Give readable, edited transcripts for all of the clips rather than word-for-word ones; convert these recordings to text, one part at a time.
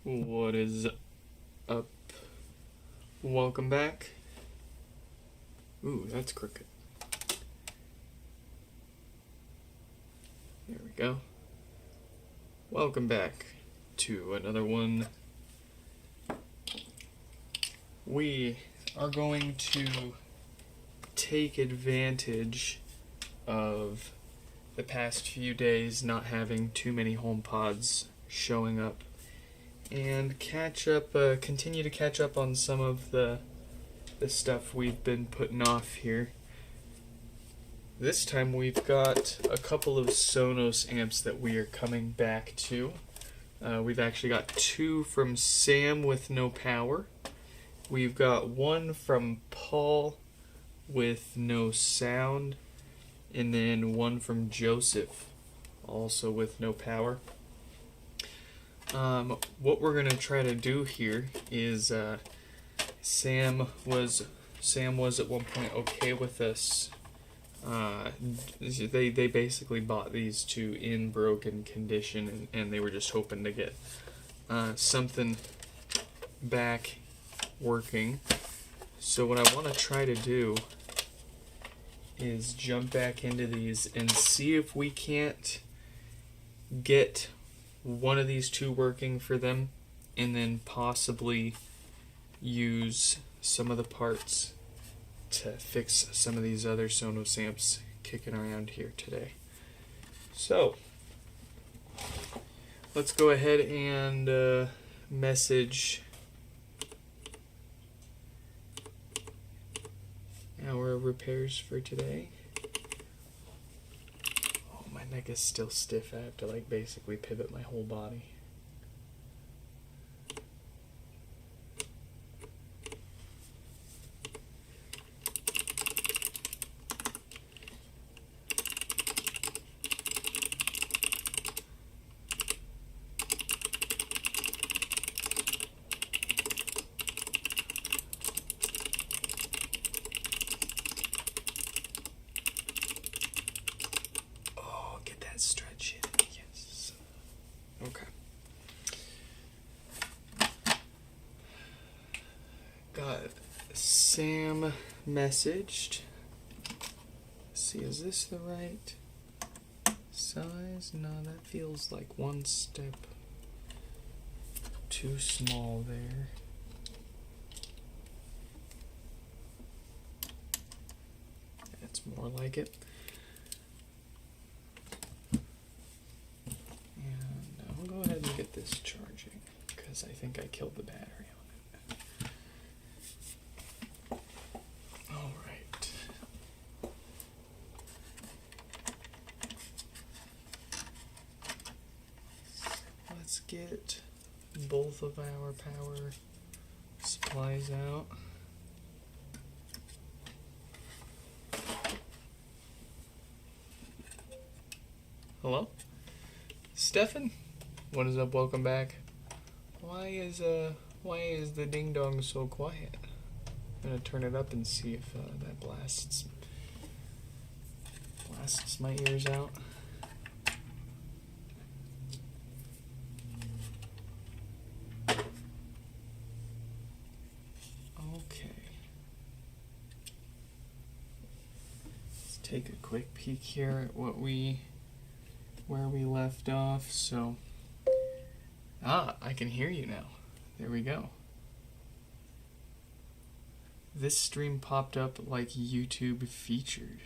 What is up? Welcome back. Ooh, that's crooked. There we go. Welcome back to another one. We are going to take advantage of the past few days not having too many HomePods showing up and continue to catch up on some of the stuff we've been putting off here. This time we've got a couple of Sonos amps that we are coming back to. We've actually got two from Sam with no power. We've got one from Paul with no sound. And then one from Joseph, also with no power. What we're going to try to do here is Sam was at one point okay with us. They basically bought these two in broken condition, and they were just hoping to get something back working. So what I want to try to do is jump back into these and see if we can't get one of these two working for them, and then possibly use some of the parts to fix some of these other Sonos amps kicking around here today. So let's go ahead and message our repairs for today. Oh, my neck is still stiff. I have to basically pivot my whole body. Stretch it. Yes. Okay. Got Sam messaged. Let's see, is this the right size? No, that feels like one step too small there. That's more like it. Go ahead and get this charging, because I think I killed the battery on it. Alright. Let's get both of our power supplies out. Hello? Stefan? What is up? Welcome back. Why is the ding dong so quiet? I'm gonna turn it up and see if that blasts my ears out. Okay. Let's take a quick peek here at where we left off. So. I can hear you now. There we go. This stream popped up like YouTube featured.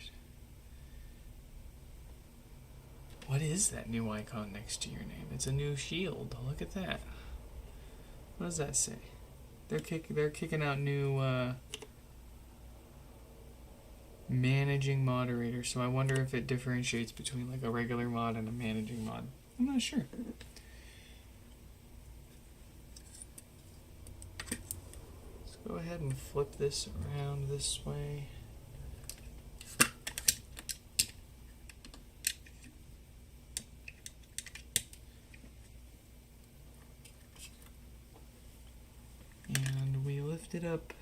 What is that new icon next to your name? It's a new shield. Look at that. What does that say? They're kicking out new managing moderator. So I wonder if it differentiates between like a regular mod and a managing mod. I'm not sure. Go ahead and flip this around this way. And we lifted up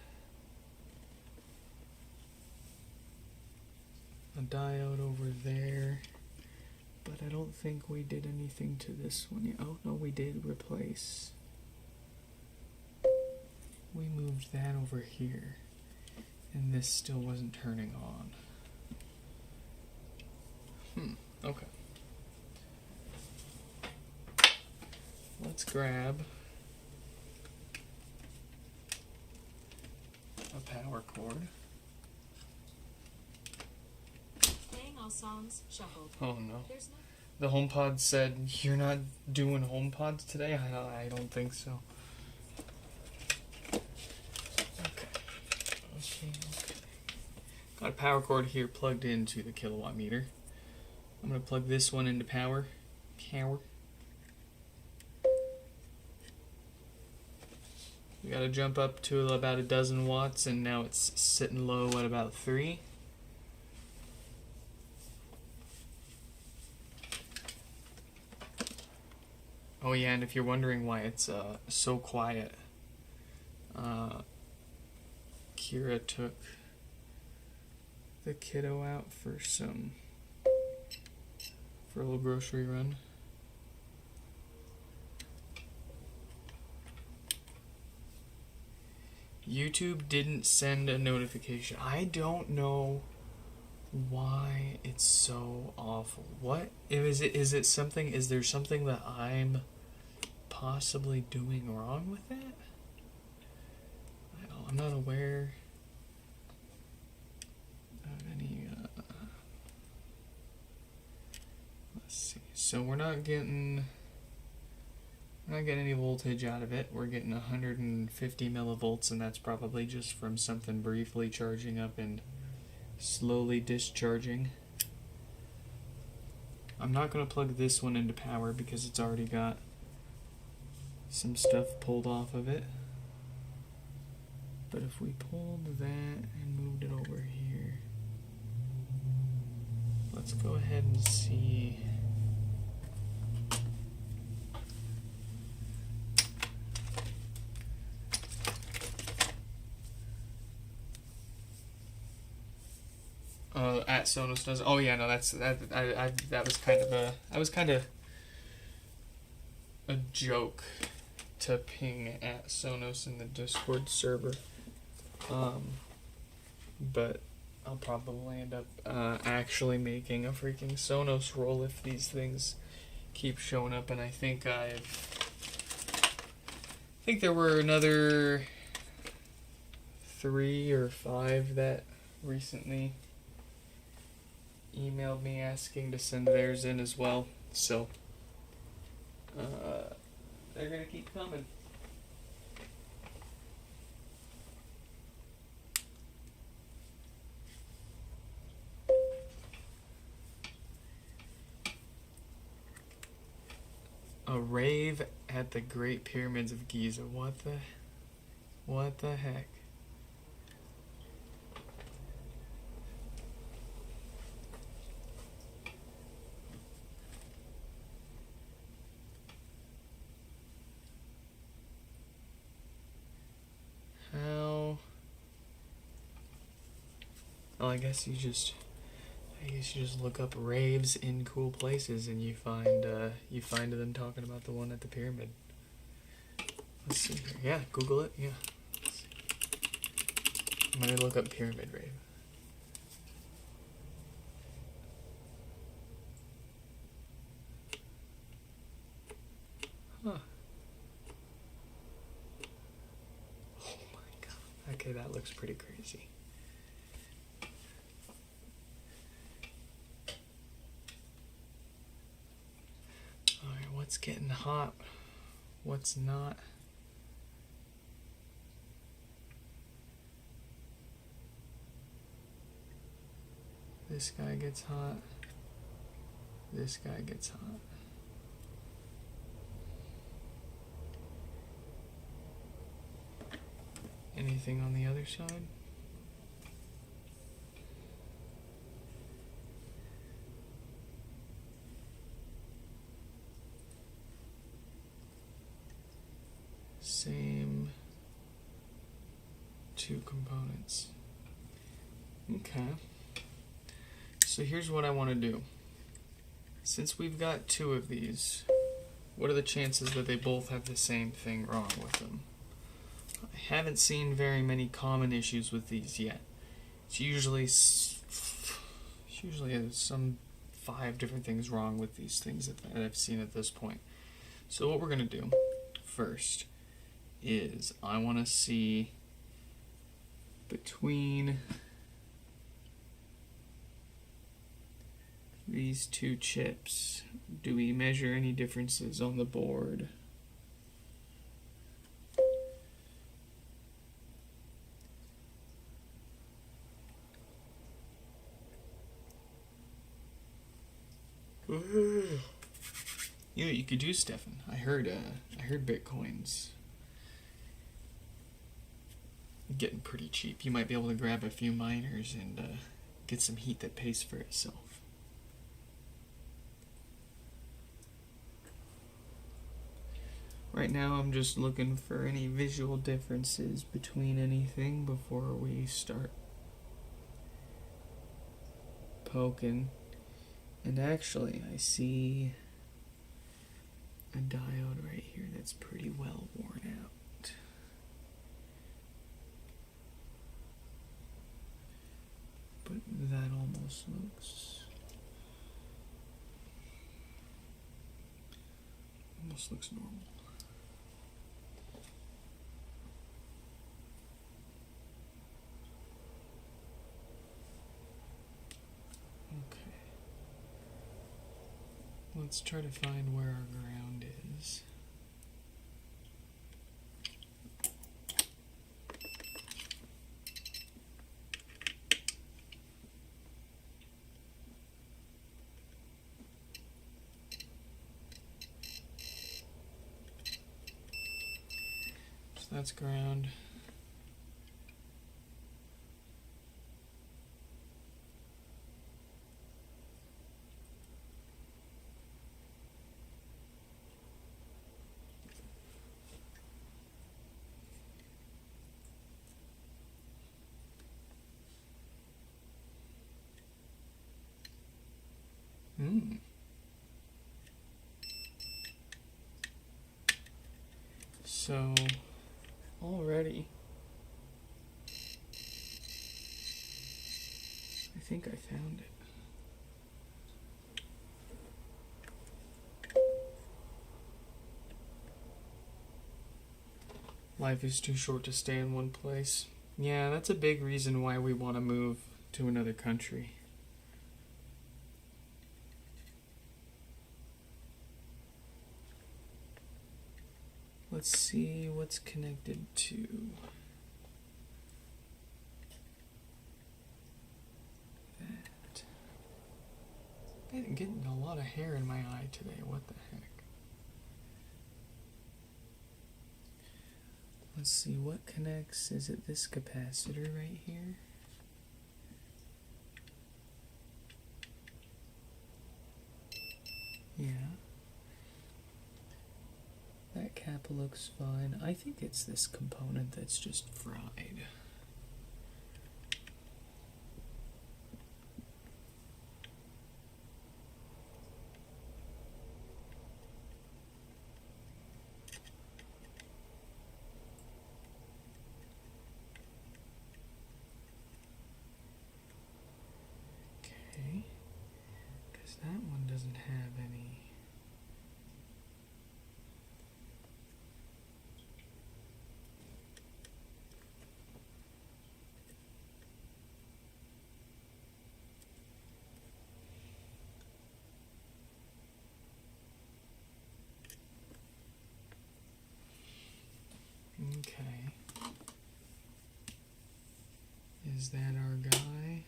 a diode over there, but I don't think we did anything to this one yet. Oh, no, we did replace we moved that over here and this still wasn't turning on? Okay. Let's grab a power cord. Playing all songs shuffled. Oh no. There's no. The HomePod said, "You're not doing HomePods today?" I don't think so. Okay. Got a power cord here plugged into the kilowatt meter. I'm going to plug this one into power. We got to jump up to about a dozen watts, and now it's sitting low at about 3. Oh yeah, and if you're wondering why it's so quiet, Kira took the kiddo out for a little grocery run. YouTube didn't send a notification. I don't know why it's so awful. What is it? Is there something that I'm possibly doing wrong with it? I'm not aware of any. Let's see. So we're not getting any voltage out of it. We're getting 150 millivolts, and that's probably just from something briefly charging up and slowly discharging. I'm not going to plug this one into power because it's already got some stuff pulled off of it. But if we pulled that and moved it over here, let's go ahead and see. At Sonos does. Oh yeah, no, that was kind of a joke to ping at Sonos in the Discord server. But I'll probably end up actually making a freaking Sonos roll if these things keep showing up, and I think there were another 3 or 5 that recently emailed me asking to send theirs in as well, so they're gonna keep coming. A rave at the Great Pyramids of Giza. What the heck? How? Well, I guess you just look up raves in cool places and you find them talking about the one at the pyramid. Let's see here. Yeah, Google it. Yeah. I'm gonna look up pyramid rave. Huh. Oh my god. Okay, that looks pretty crazy. Alright, what's getting hot? What's not? This guy gets hot. This guy gets hot. Anything on the other side? Same 2 components. Okay. So here's what I want to do. Since we've got 2 of these, what are the chances that they both have the same thing wrong with them? I haven't seen very many common issues with these yet. It's usually there's some 5 different things wrong with these things that I've seen at this point. So what we're going to do first is I want to see between these 2 chips, do we measure any differences on the board? You know what you could do, Stefan? I heard Bitcoin's getting pretty cheap. You might be able to grab a few miners and get some heat that pays for itself. Right now I'm just looking for any visual differences between anything before we start poking. And actually I see a diode right here that's pretty well worn out. But that almost looks normal. Okay. Let's try to find where our ground is. So that's ground. So, already, I think I found it. Life is too short to stay in one place. Yeah, that's a big reason why we want to move to another country. Let's see what's connected to that. I'm getting a lot of hair in my eye today. What the heck? Let's see what connects. Is it this capacitor right here? Yeah. That cap looks fine. I think it's this component that's just fried. Okay. Because that one doesn't have any. Okay. Is that our guy?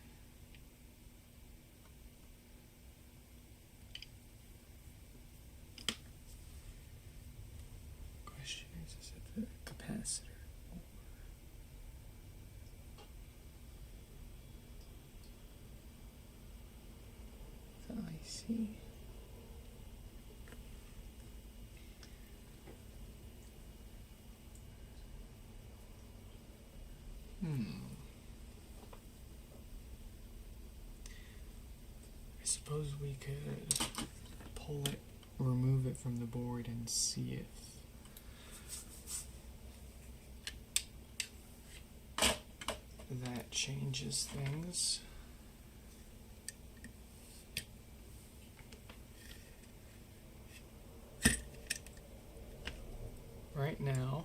Question is it the capacitor? The IC. I suppose we could pull it, remove it from the board and see if that changes things. Right now,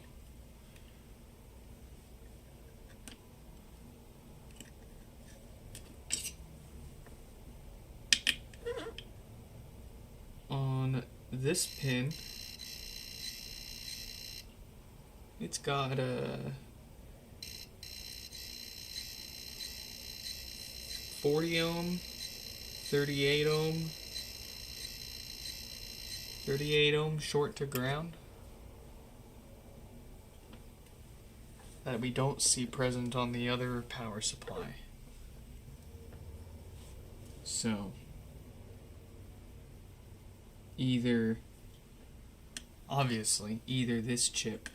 on this pin, it's got a 40 ohm, 38 ohm, 38 ohm short to ground that we don't see present on the other power supply. So obviously either this chip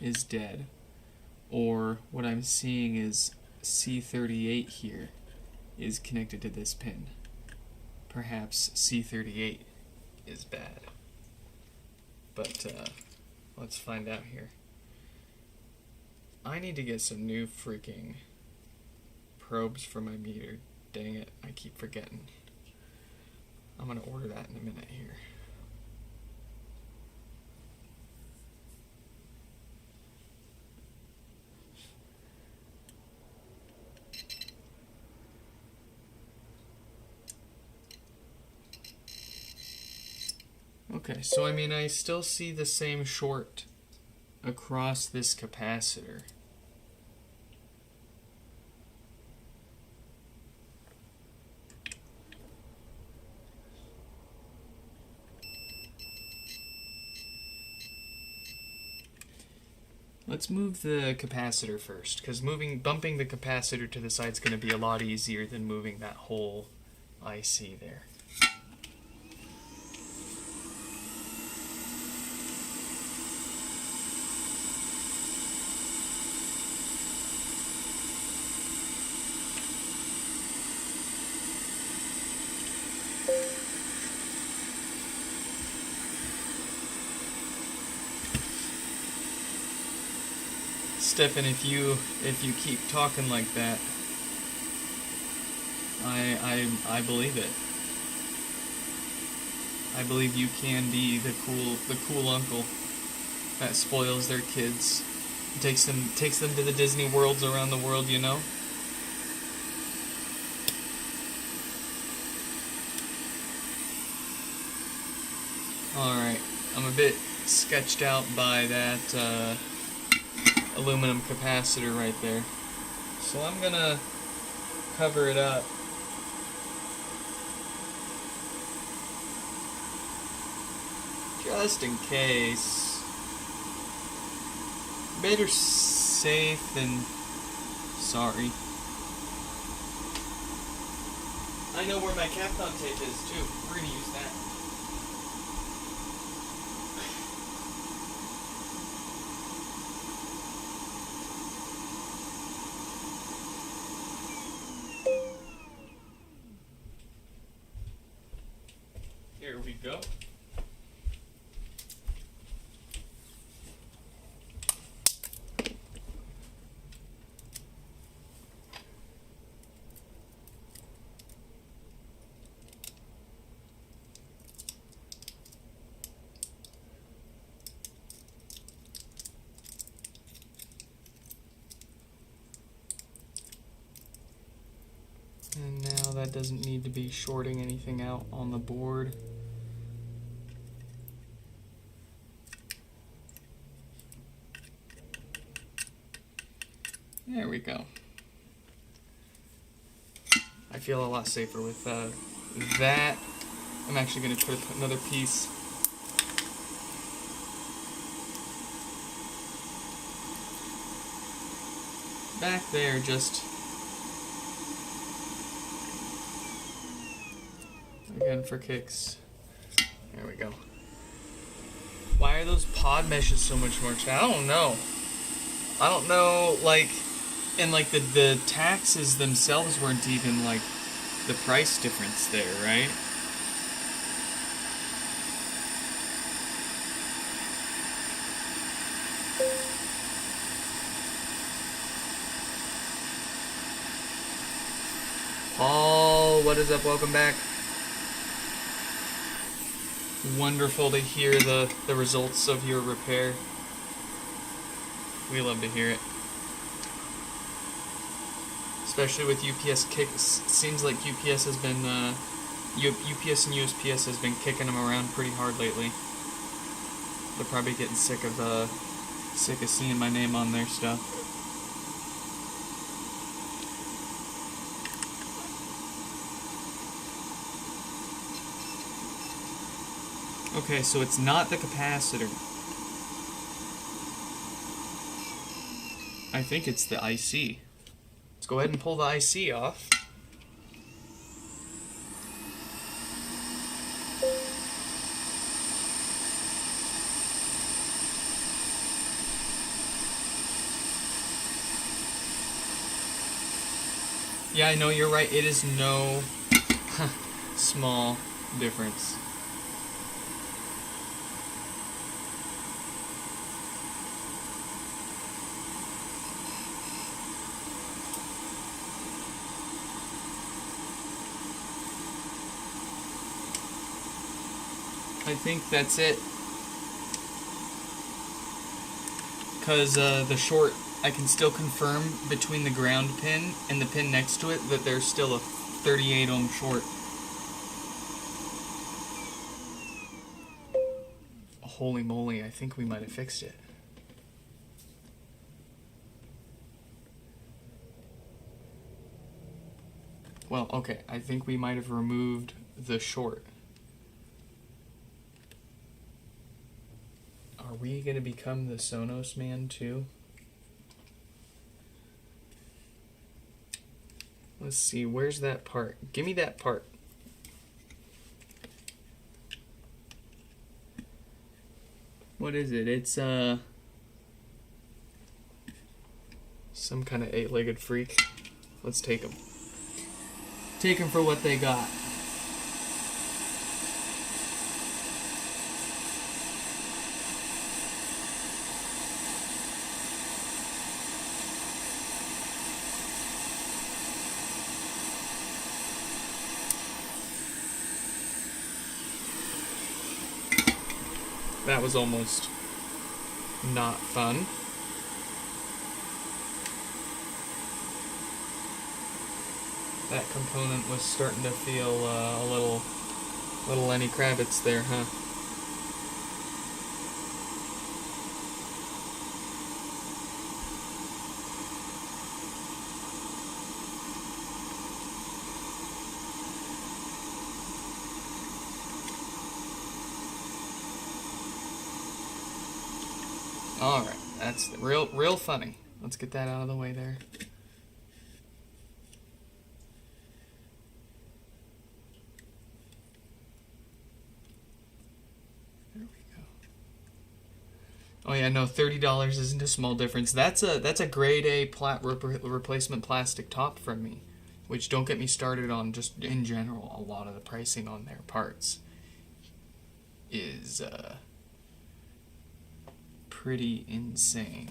is dead, or what I'm seeing is C38 here is connected to this pin. Perhaps C38 is bad. But let's find out here. I need to get some new freaking probes for my meter. Dang it, I keep forgetting. I'm gonna order that in a minute here. Okay, so I mean, I still see the same short across this capacitor. Let's move the capacitor first, because bumping the capacitor to the side is going to be a lot easier than moving that whole IC there. Stefan, if you keep talking like that, I believe it. I believe you can be the cool uncle that spoils their kids, takes them to the Disney worlds around the world, you know. All right, I'm a bit sketched out by that aluminum capacitor right there, so I'm gonna cover it up. Just in case. Better safe than sorry. I know where my Capcom tape is too. We're gonna use that. Here we go. And now that doesn't need to be shorting anything out on the board. There we go. I feel a lot safer with that. I'm actually going to put another piece back there, just again for kicks. There we go. Why are those pod meshes so much more expensive? I don't know, like, and like the taxes themselves weren't even like the price difference there, right? what is up? Welcome back. Wonderful to hear the results of your repair. We love to hear it. Especially with UPS seems like UPS has been, UPS and USPS has been kicking them around pretty hard lately. They're probably getting sick of seeing my name on their stuff. Okay, so it's not the capacitor. I think it's the IC. Let's go ahead and pull the IC off. Yeah, I know, you're right. It is no small difference. I think that's it. Because the short, I can still confirm between the ground pin and the pin next to it that there's still a 38 ohm short. Holy moly, I think we might have fixed it. Well, okay, I think we might have removed the short. Are we going to become the Sonos man too? Let's see, where's that part? Give me that part. What is it? It's some kind of eight-legged freak. Let's take them. Take them for what they got. That was almost not fun. That component was starting to feel a little Lenny Kravitz there, huh? Alright, that's real funny. Let's get that out of the way there. There we go. Oh yeah, no, $30 isn't a small difference. That's a grade A replacement plastic top from me, which don't get me started on just in general. A lot of the pricing on their parts is pretty insane.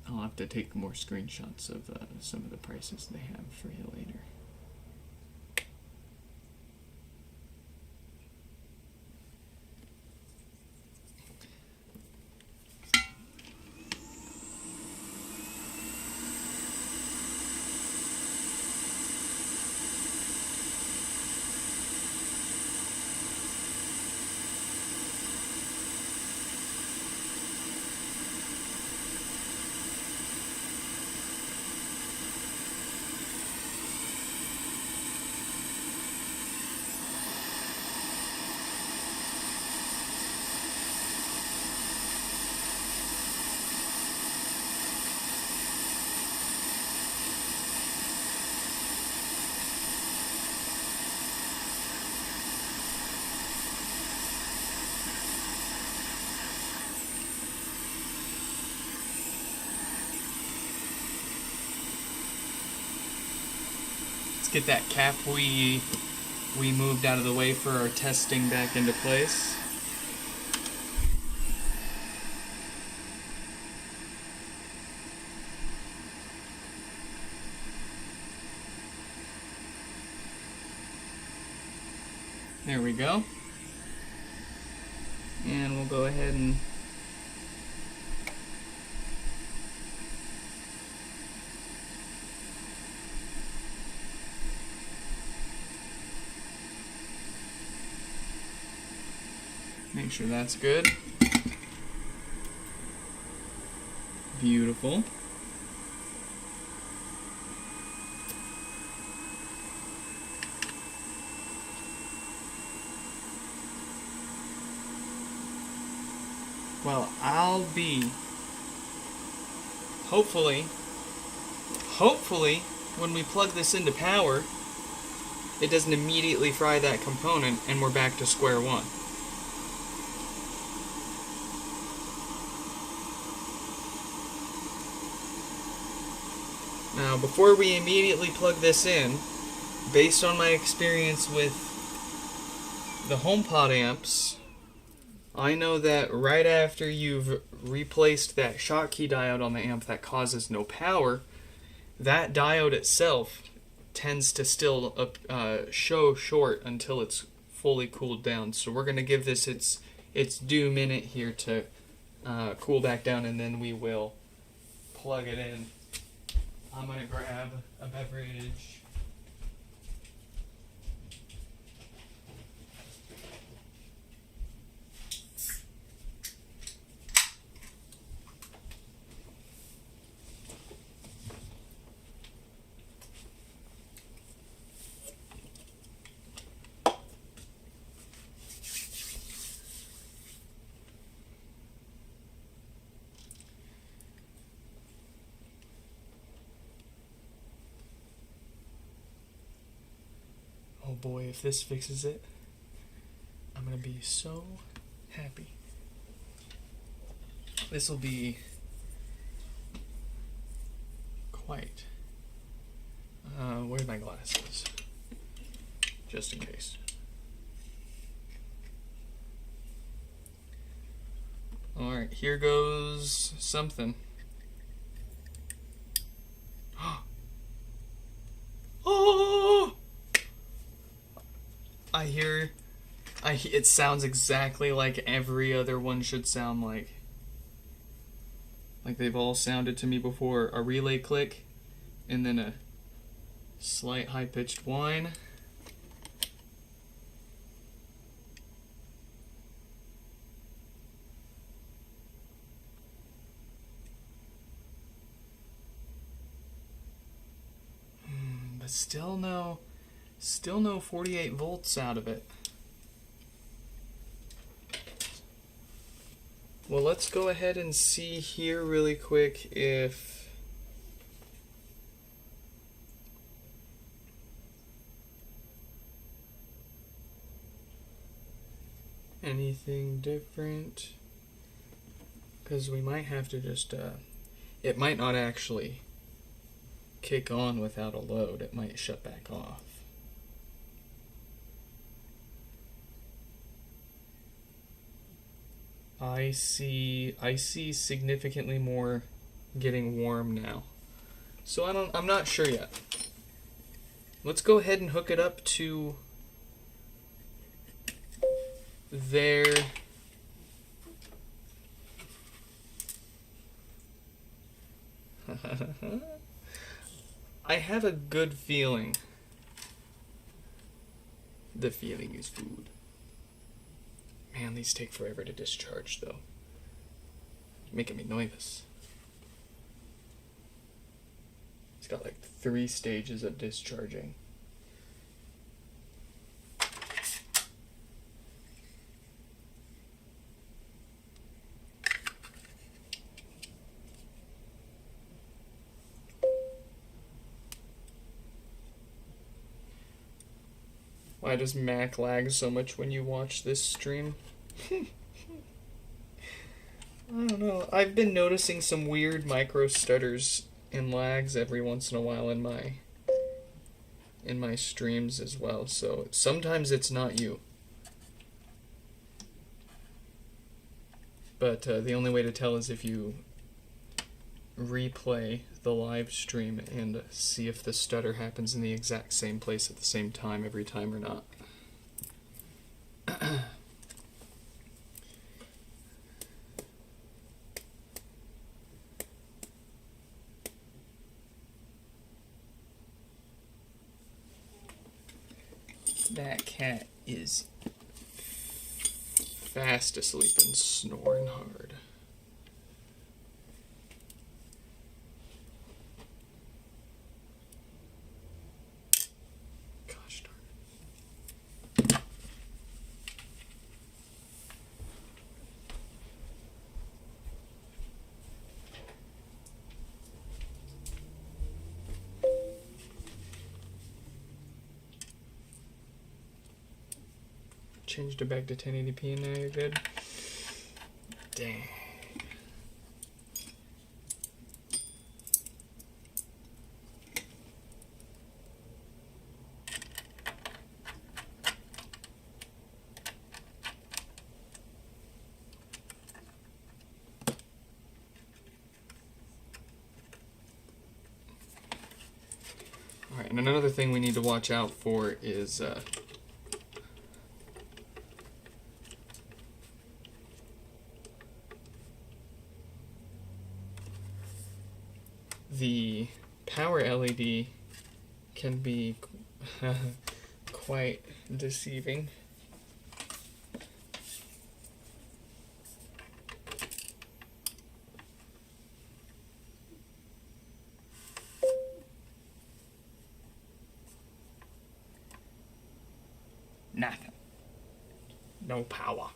I'll have to take more screenshots of some of the prices they have for you later. Get that cap we moved out of the way for our testing back into place. There we go. And we'll go ahead and make sure that's good. Beautiful. Well, I'll be hopefully when we plug this into power, it doesn't immediately fry that component and we're back to square one. Now, before we immediately plug this in, based on my experience with the HomePod amps, I know that right after you've replaced that Schottky diode on the amp that causes no power, that diode itself tends to still show short until it's fully cooled down. So we're going to give this its due minute here to cool back down, and then we will plug it in. I'm going to grab a beverage. Oh boy, if this fixes it, I'm going to be so happy. This will be quite... where's my glasses? Just in case. Alright, here goes something. Oh! It sounds exactly like every other one should sound like. Like they've all sounded to me before. A relay click, and then a slight high-pitched whine. But still no 48 volts out of it. Well, let's go ahead and see here really quick if anything different, because we might have to just it might not actually kick on without a load. It might shut back off. I see significantly more getting warm now. So I'm not sure yet. Let's go ahead and hook it up to there. I have a good feeling. The feeling is food. Man, these take forever to discharge, though. Making me nervous. It's got like 3 stages of discharging. Why does Mac lag so much when you watch this stream? I don't know. I've been noticing some weird micro stutters and lags every once in a while in my streams as well. So sometimes it's not you. But the only way to tell is if you replay the live stream and see if the stutter happens in the exact same place at the same time every time or not. That cat is fast asleep and snoring hard. Gosh darn it. Changed it back to 1080p and now you're good. Dang. Alright, and another thing we need to watch out for is the power LED can be quite deceiving. Nothing. No power.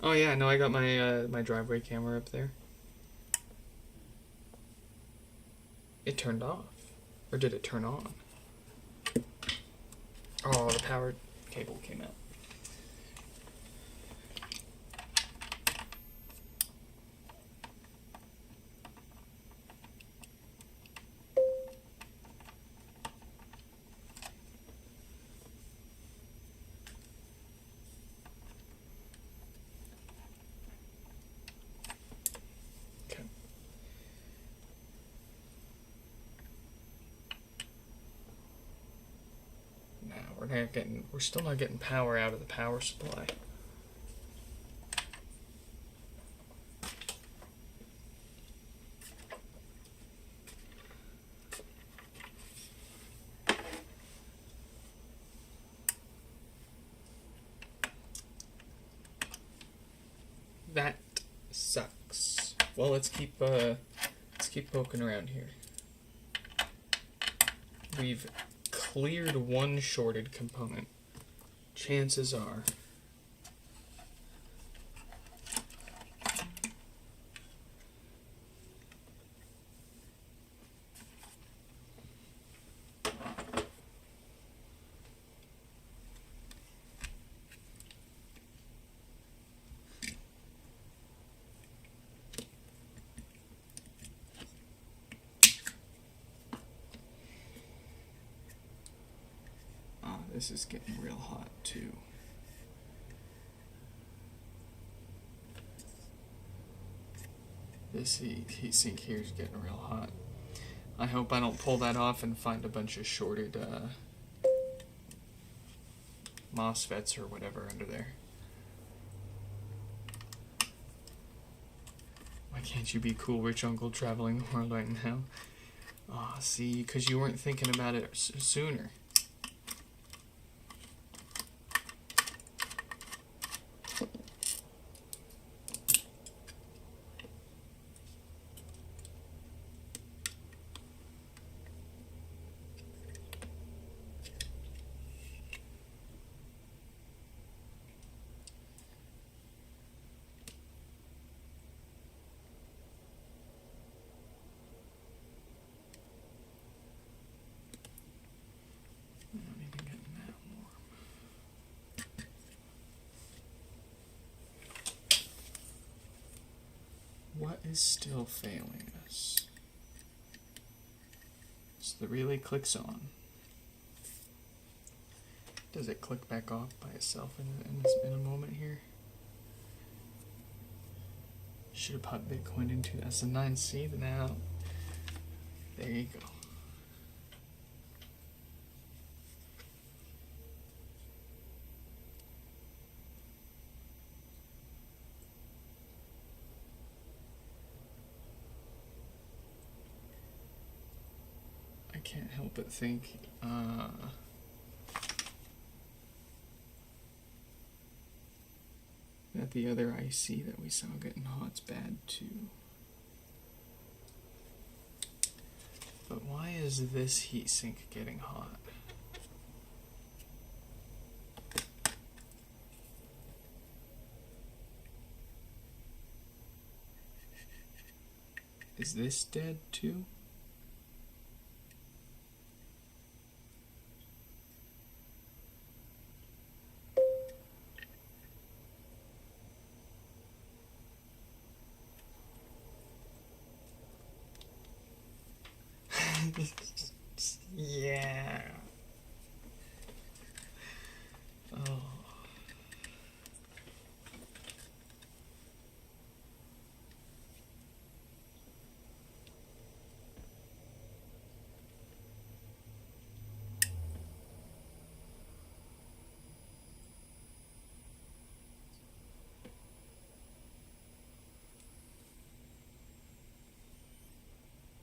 Oh yeah, no, I got my my driveway camera up there. It turned off. Or did it turn on? Oh, the power cable came out. We're still not getting power out of the power supply. That sucks. Well, let's keep poking around here. We've cleared one shorted component. Chances are this is getting real hot too. This heat sink here is getting real hot. I hope I don't pull that off and find a bunch of shorted MOSFETs or whatever under there. Why can't you be cool, rich uncle traveling the world right now? Ah, see, because you weren't thinking about it sooner. What is still failing us? So the relay clicks on. Does it click back off by itself in a moment here? Should have popped Bitcoin into S9C now. There you go. I can't help but think, that the other IC that we saw getting hot's bad too. But why is this heatsink getting hot? Is this dead too? Yeah. Oh.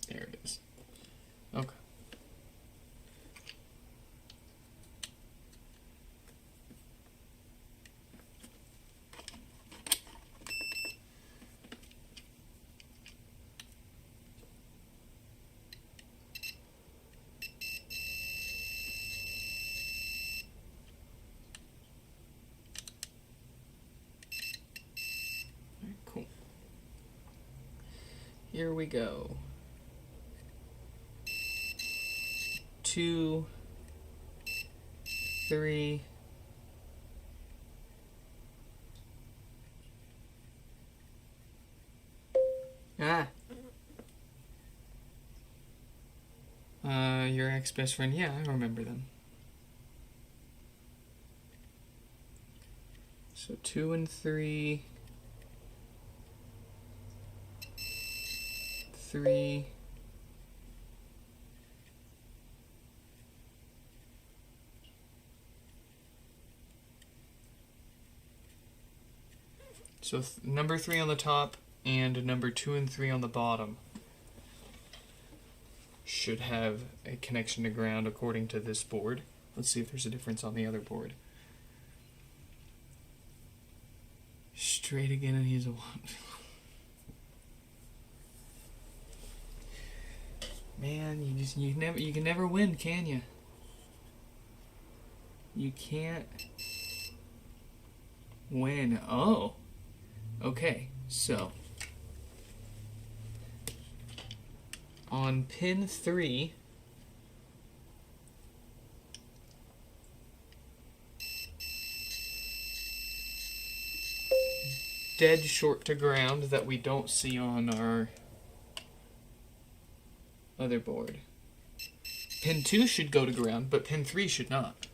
There it is. Okay. Alright, cool. Here we go. 2, 3. Your ex-best friend. Yeah, I remember them. So 2 and 3. 3. So number 3 on the top and number 2 and 3 on the bottom should have a connection to ground according to this board. Let's see if there's a difference on the other board. Straight again, and he's a 1. Man, you can never win, can you? You can't win. Oh. Okay, so on pin 3, dead short to ground that we don't see on our other board. Pin 2 should go to ground, but pin 3 should not.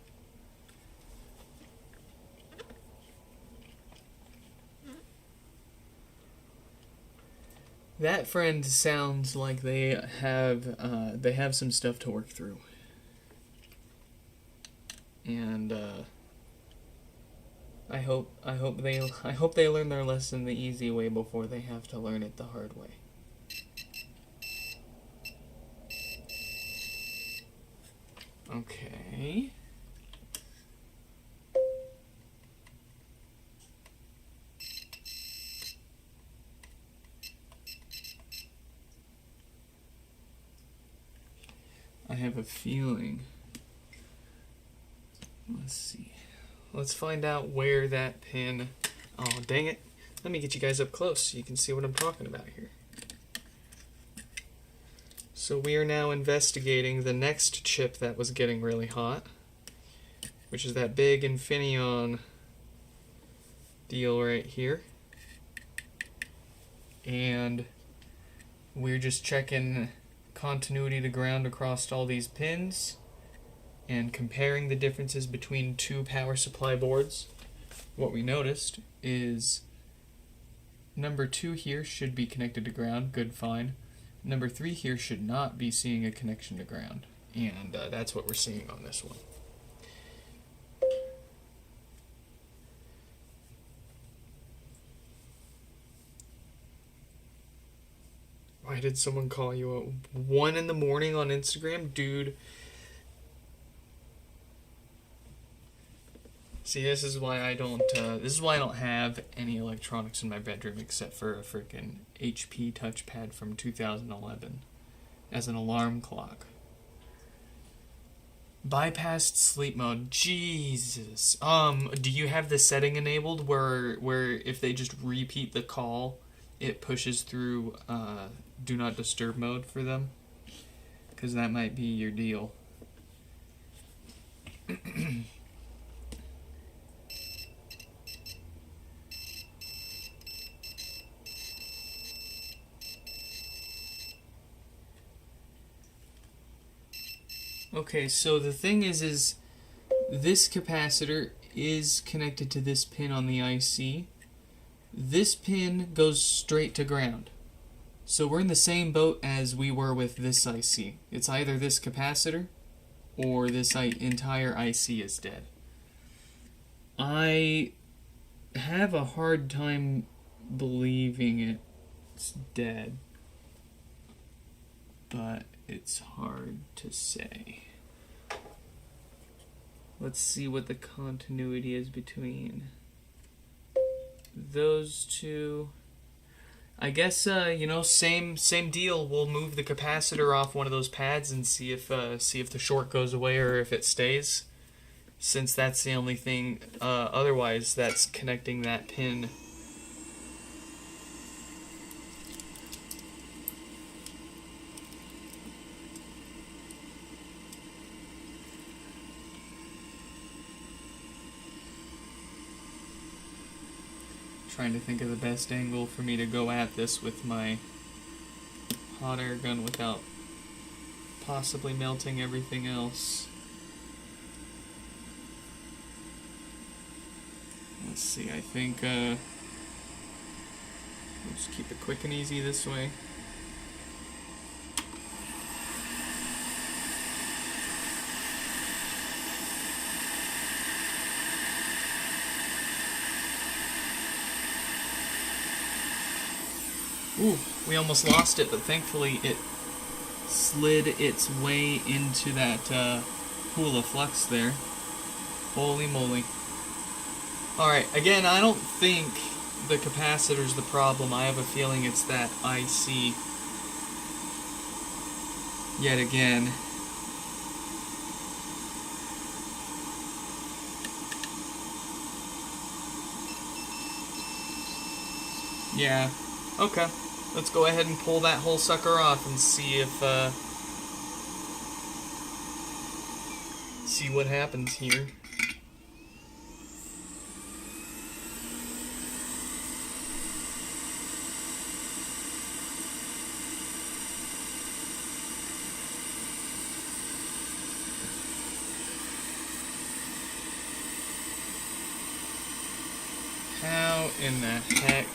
That friend sounds like they have some stuff to work through, and I hope they learn their lesson the easy way before they have to learn it the hard way. Okay. I have a feeling. Let's see. Let's find out where that pin... Oh, dang it. Let me get you guys up close so you can see what I'm talking about here. So we are now investigating the next chip that was getting really hot, which is that big Infineon deal right here. And we're just checking continuity to ground across all these pins and comparing the differences between two power supply boards. What we noticed is number 2 here should be connected to ground, good, fine. Number 3 here should not be seeing a connection to ground, and that's what we're seeing on this one. Why did someone call you at 1 in the morning on Instagram? Dude. See, this is why I don't have any electronics in my bedroom except for a freaking HP touchpad from 2011 as an alarm clock. Bypassed sleep mode. Jesus. Do you have the setting enabled where if they just repeat the call, it pushes through do not disturb mode for them? Because that might be your deal. Okay, so the thing is this capacitor is connected to this pin on the IC. This pin goes straight to ground. So we're in the same boat as we were with this IC. It's either this capacitor or this entire IC is dead. I have a hard time believing it's dead, but it's hard to say. Let's see what the continuity is between those two. I guess same deal. We'll move the capacitor off one of those pads and see if the short goes away or if it stays, since that's the only thing otherwise that's connecting that pin. Trying to think of the best angle for me to go at this with my hot air gun without possibly melting everything else. Let's see, I think we'll just keep it quick and easy this way. Ooh, we almost lost it, but thankfully it slid its way into that pool of flux there. Holy moly. Alright, again, I don't think the capacitor's the problem. I have a feeling it's that IC. Yet again. Yeah, okay. Let's go ahead and pull that whole sucker off and see if, see what happens here. How in the heck?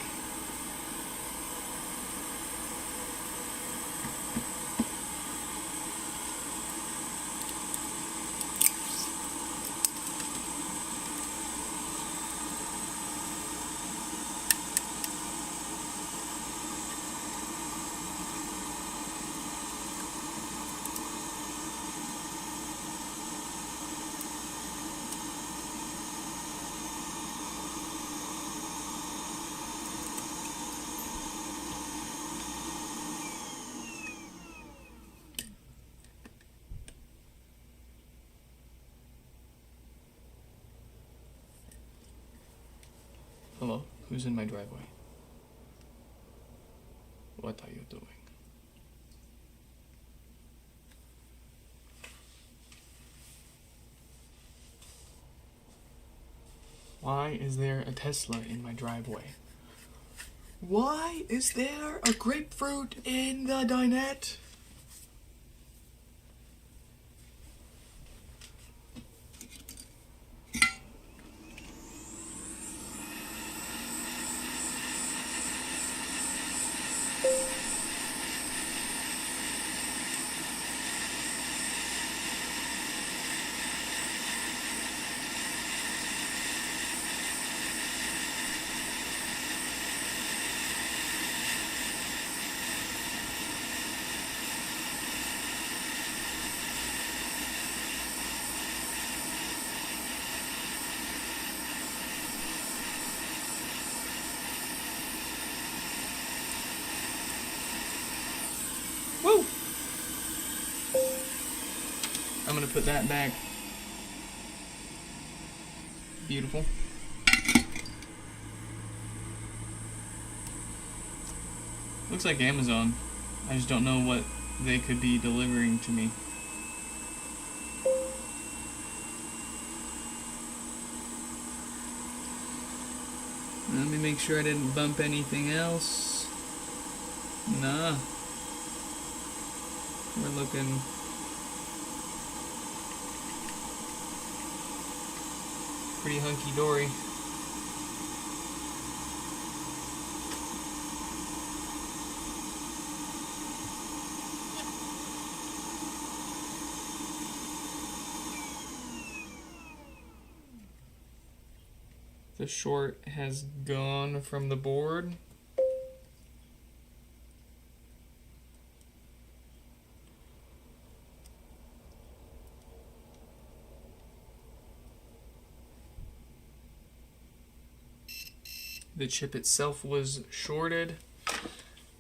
Hello? Who's in my driveway? What are you doing? Why is there a Tesla in my driveway? Why is there a grapefruit in the dinette? I'm gonna put that back. Beautiful. Looks like Amazon. I just don't know what they could be delivering to me. Let me make sure I didn't bump anything else. Nah. We're looking pretty hunky-dory. The short has gone from the board. The chip itself was shorted.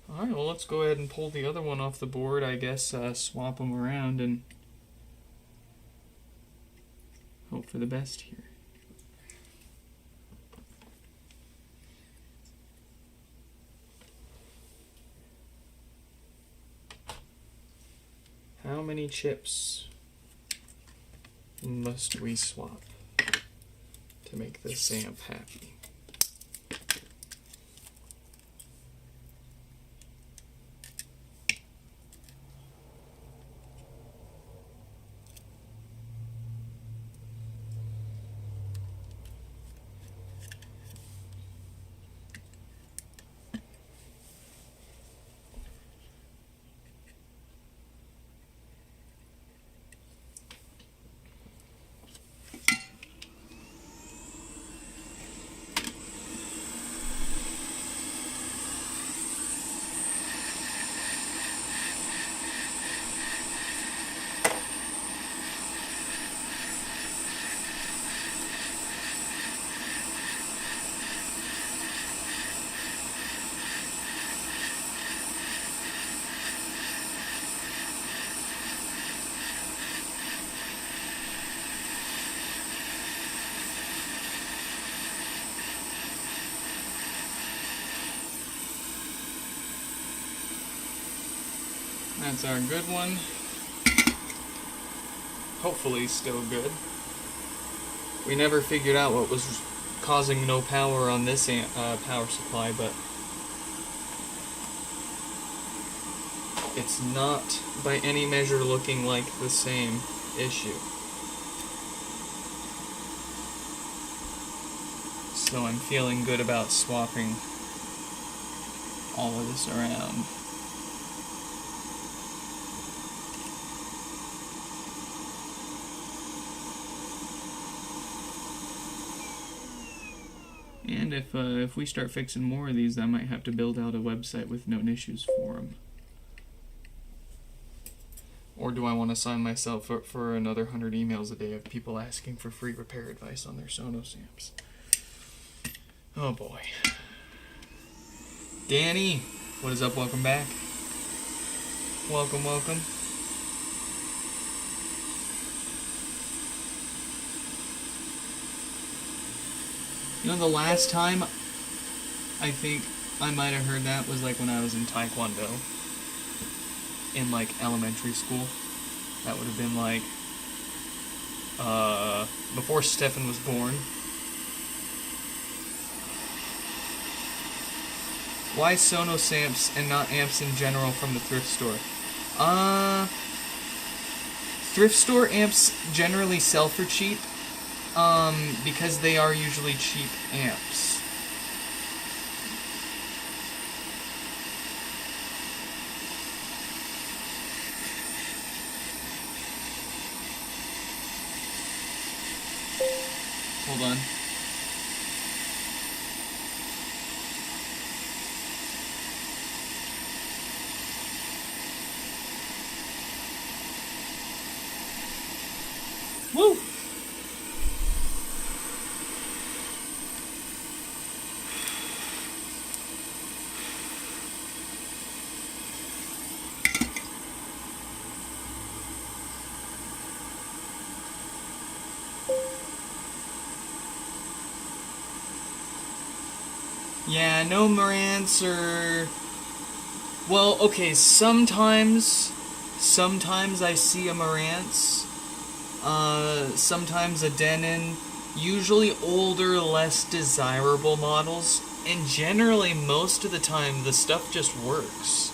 Alright, well let's go ahead and pull the other one off the board, I guess, swap them around and hope for the best here. How many chips must we swap to make this amp happy? That's our good one. Hopefully still good. We never figured out what was causing no power on this power supply, but it's not by any measure looking like the same issue. So I'm feeling good about swapping all of this around. And if we start fixing more of these, I might have to build out a website with known issues for them. Or do I want to sign myself up for another 100 emails a day of people asking for free repair advice on their Sonos amps? Oh boy. Danny, what is up? Welcome back. Welcome, welcome. You know, the last time I think I might have heard that was like when I was in Taekwondo in like elementary school. That would have been like before Stefan was born. Why Sonos amps and not amps in general from the thrift store? Thrift store amps generally sell for cheap. Because they are usually cheap amps. Hold on. Woo! Yeah, no Marantz or... Well, okay, sometimes I see a Marantz, sometimes a Denon, usually older, less desirable models, and generally, most of the time, the stuff just works.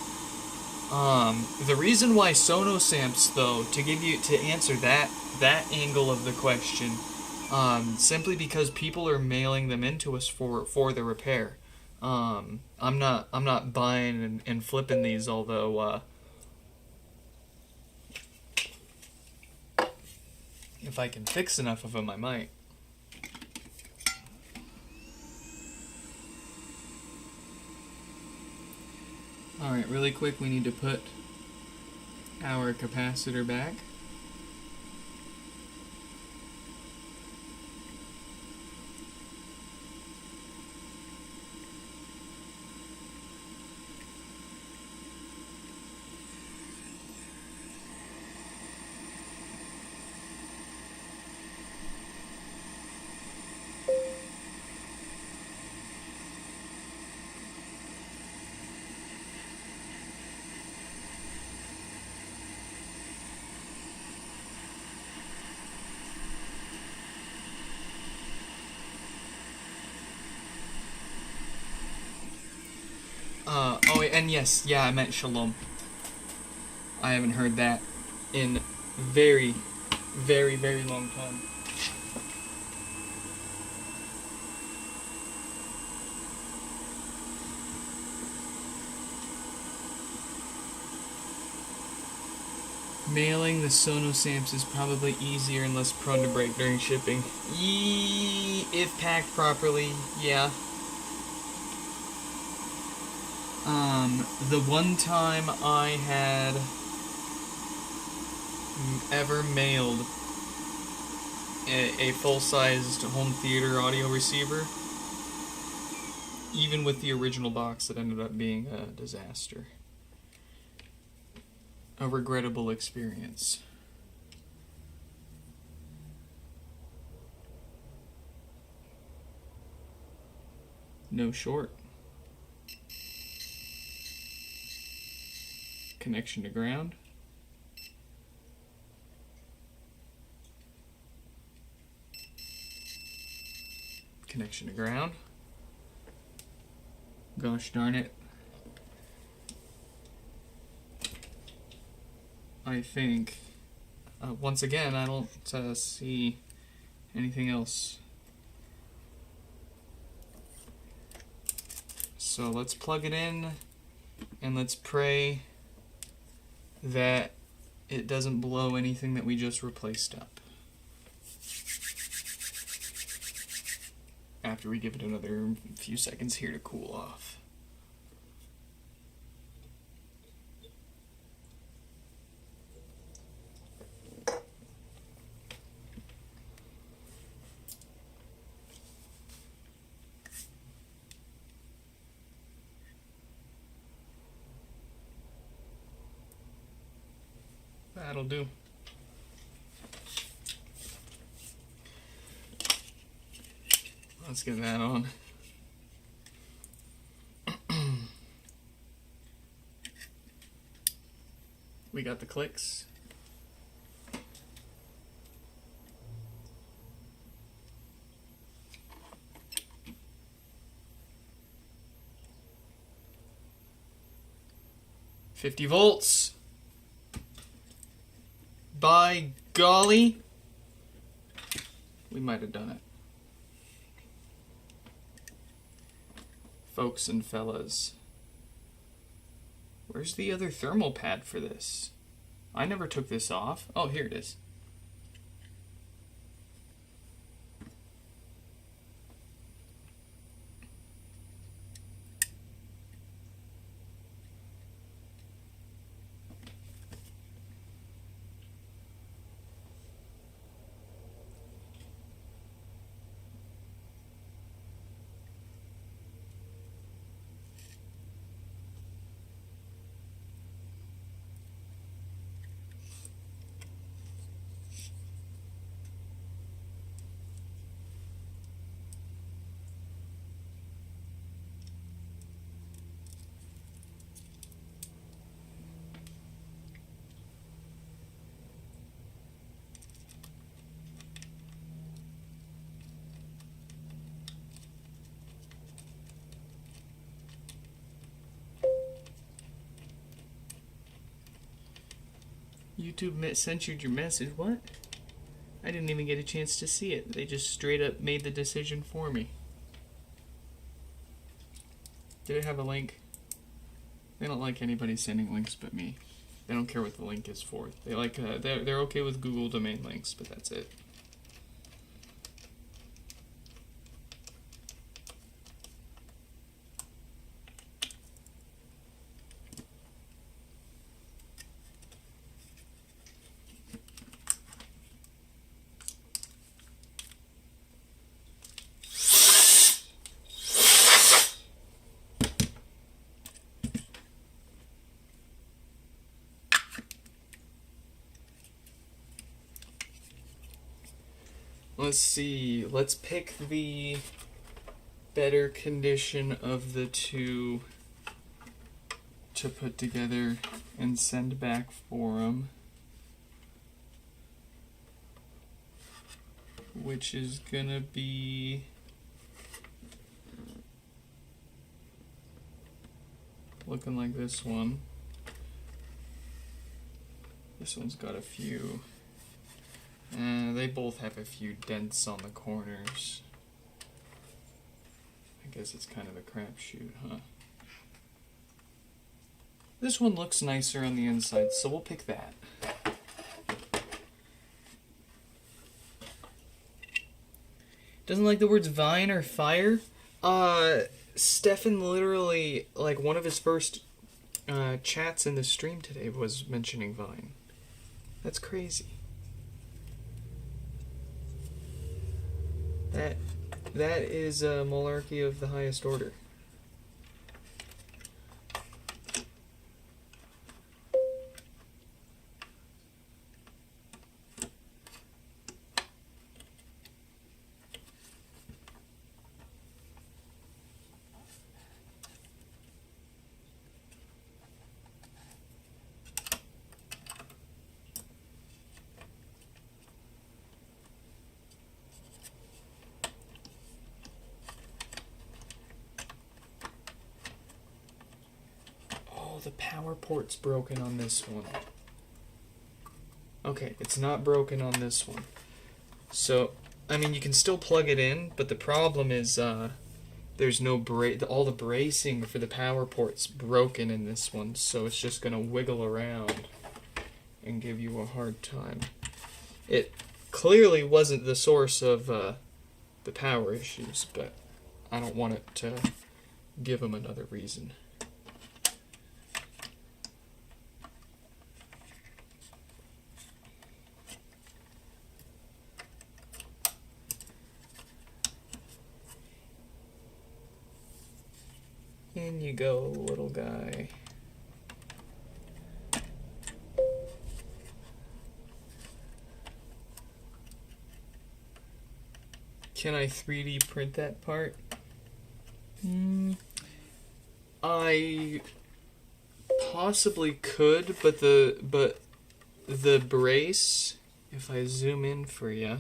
The reason why Sonos amps, though, to answer that angle of the question, simply because people are mailing them into us for the repair. I'm not buying and flipping these, although if I can fix enough of them, I might. Alright, really quick, we need to put our capacitor back. Oh, and yes, yeah, I meant Shalom. I haven't heard that in very, very, very long time. Mailing the Sonos amps is probably easier and less prone to break during shipping. If packed properly, yeah. The one time I had ever mailed a full-sized home theater audio receiver, even with the original box, it ended up being a disaster. A regrettable experience. No short. Connection to ground. Connection to ground. Gosh darn it. I think, once again, I don't see anything else. So let's plug it in and let's pray that it doesn't blow anything that we just replaced up. After we give it another few seconds here to cool off. That'll do. Let's get that on. We got the clicks. $50 volts. By golly, we might have done it. Folks and fellas. Where's the other thermal pad for this? I never took this off. Oh, here it is. YouTube sent you your message. What? I didn't even get a chance to see it. They just straight up made the decision for me. Did it have a link? They don't like anybody sending links but me. They don't care what the link is for. They like they're okay with Google domain links, but that's it. Let's see. Let's pick the better condition of the two to put together and send back for them. Which is gonna be looking like this one. This one's got a few. They both have a few dents on the corners. I guess it's kind of a crapshoot, huh? This one looks nicer on the inside, so we'll pick that. Doesn't like the words vine or fire? Stefan literally, like, one of his first chats in the stream today was mentioning vine. That's crazy. That is a malarkey of the highest order. The power port's broken on this one. Okay, it's not broken on this one. So, I mean, you can still plug it in, but the problem is there's no all the bracing for the power port's broken in this one, so it's just gonna wiggle around and give you a hard time. It clearly wasn't the source of the power issues, but I don't want it to give them another reason. In you go, little guy. Can I 3D print that part? I possibly could, but the brace, if I zoom in for you,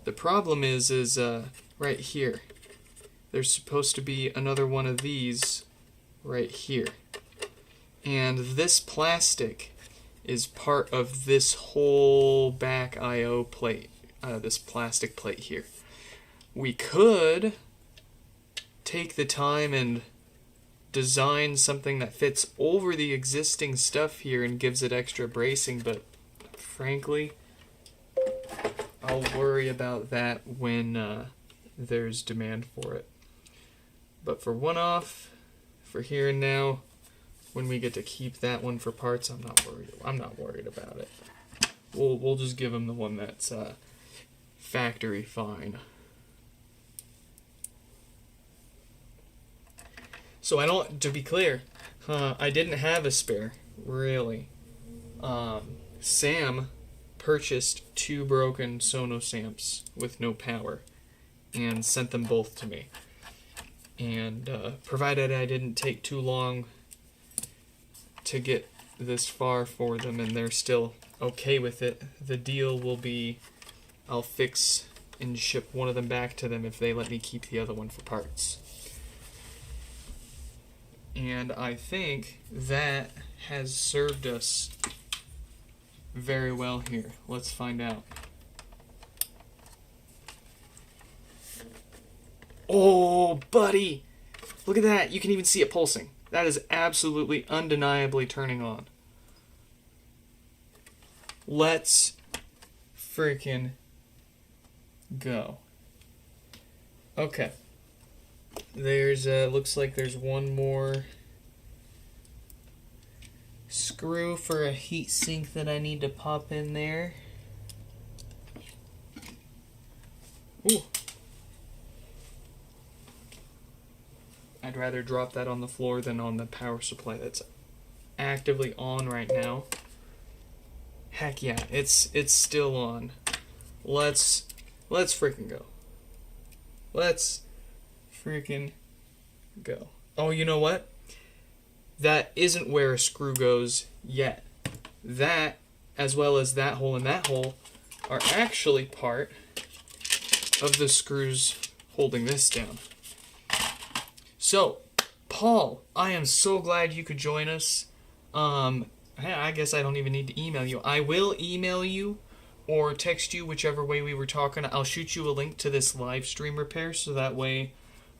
the problem is right here. There's supposed to be another one of these right here. And this plastic is part of this whole back I/O plate, this plastic plate here. We could take the time and design something that fits over the existing stuff here and gives it extra bracing, but frankly, I'll worry about that when there's demand for it. But for one-off, for here and now, when we get to keep that one for parts, I'm not worried about it. We'll just give them the one that's factory fine. So to be clear, I didn't have a spare, really. Sam purchased 2 broken Sonos amps with no power and sent them both to me. And provided I didn't take too long to get this far for them and they're still okay with it, the deal will be I'll fix and ship one of them back to them if they let me keep the other one for parts. And I think that has served us very well here? Let's find out. Oh, buddy! Look at that. You can even see it pulsing. That is absolutely undeniably turning on. Let's freaking go. Okay. There's, looks like there's one more screw for a heat sink that I need to pop in there. Ooh. I'd rather drop that on the floor than on the power supply that's actively on right now. Heck yeah, it's still on. Let's freaking go. Let's freaking go. Oh, you know what? That isn't where a screw goes yet. That, as well as that hole and that hole, are actually part of the screws holding this down. So, Paul, I am so glad you could join us. I guess I don't even need to email you. I will email you or text you, whichever way we were talking. I'll shoot you a link to this live stream repair, so that way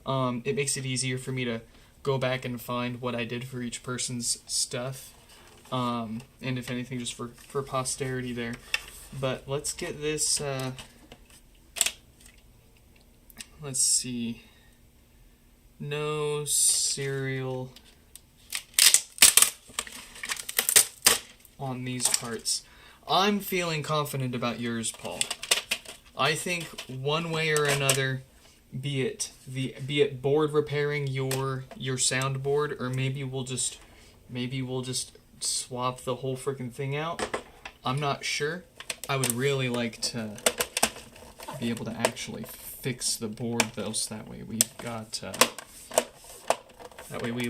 it makes it easier for me to go back and find what I did for each person's stuff. And if anything, just for posterity there. But let's get this, let's see. No serial on these parts. I'm feeling confident about yours, Paul. I think one way or another, be it board repairing your soundboard, or maybe we'll just swap the whole freaking thing out. I'm not sure. I would really like to be able to actually fix the board though, so that way we've got that way we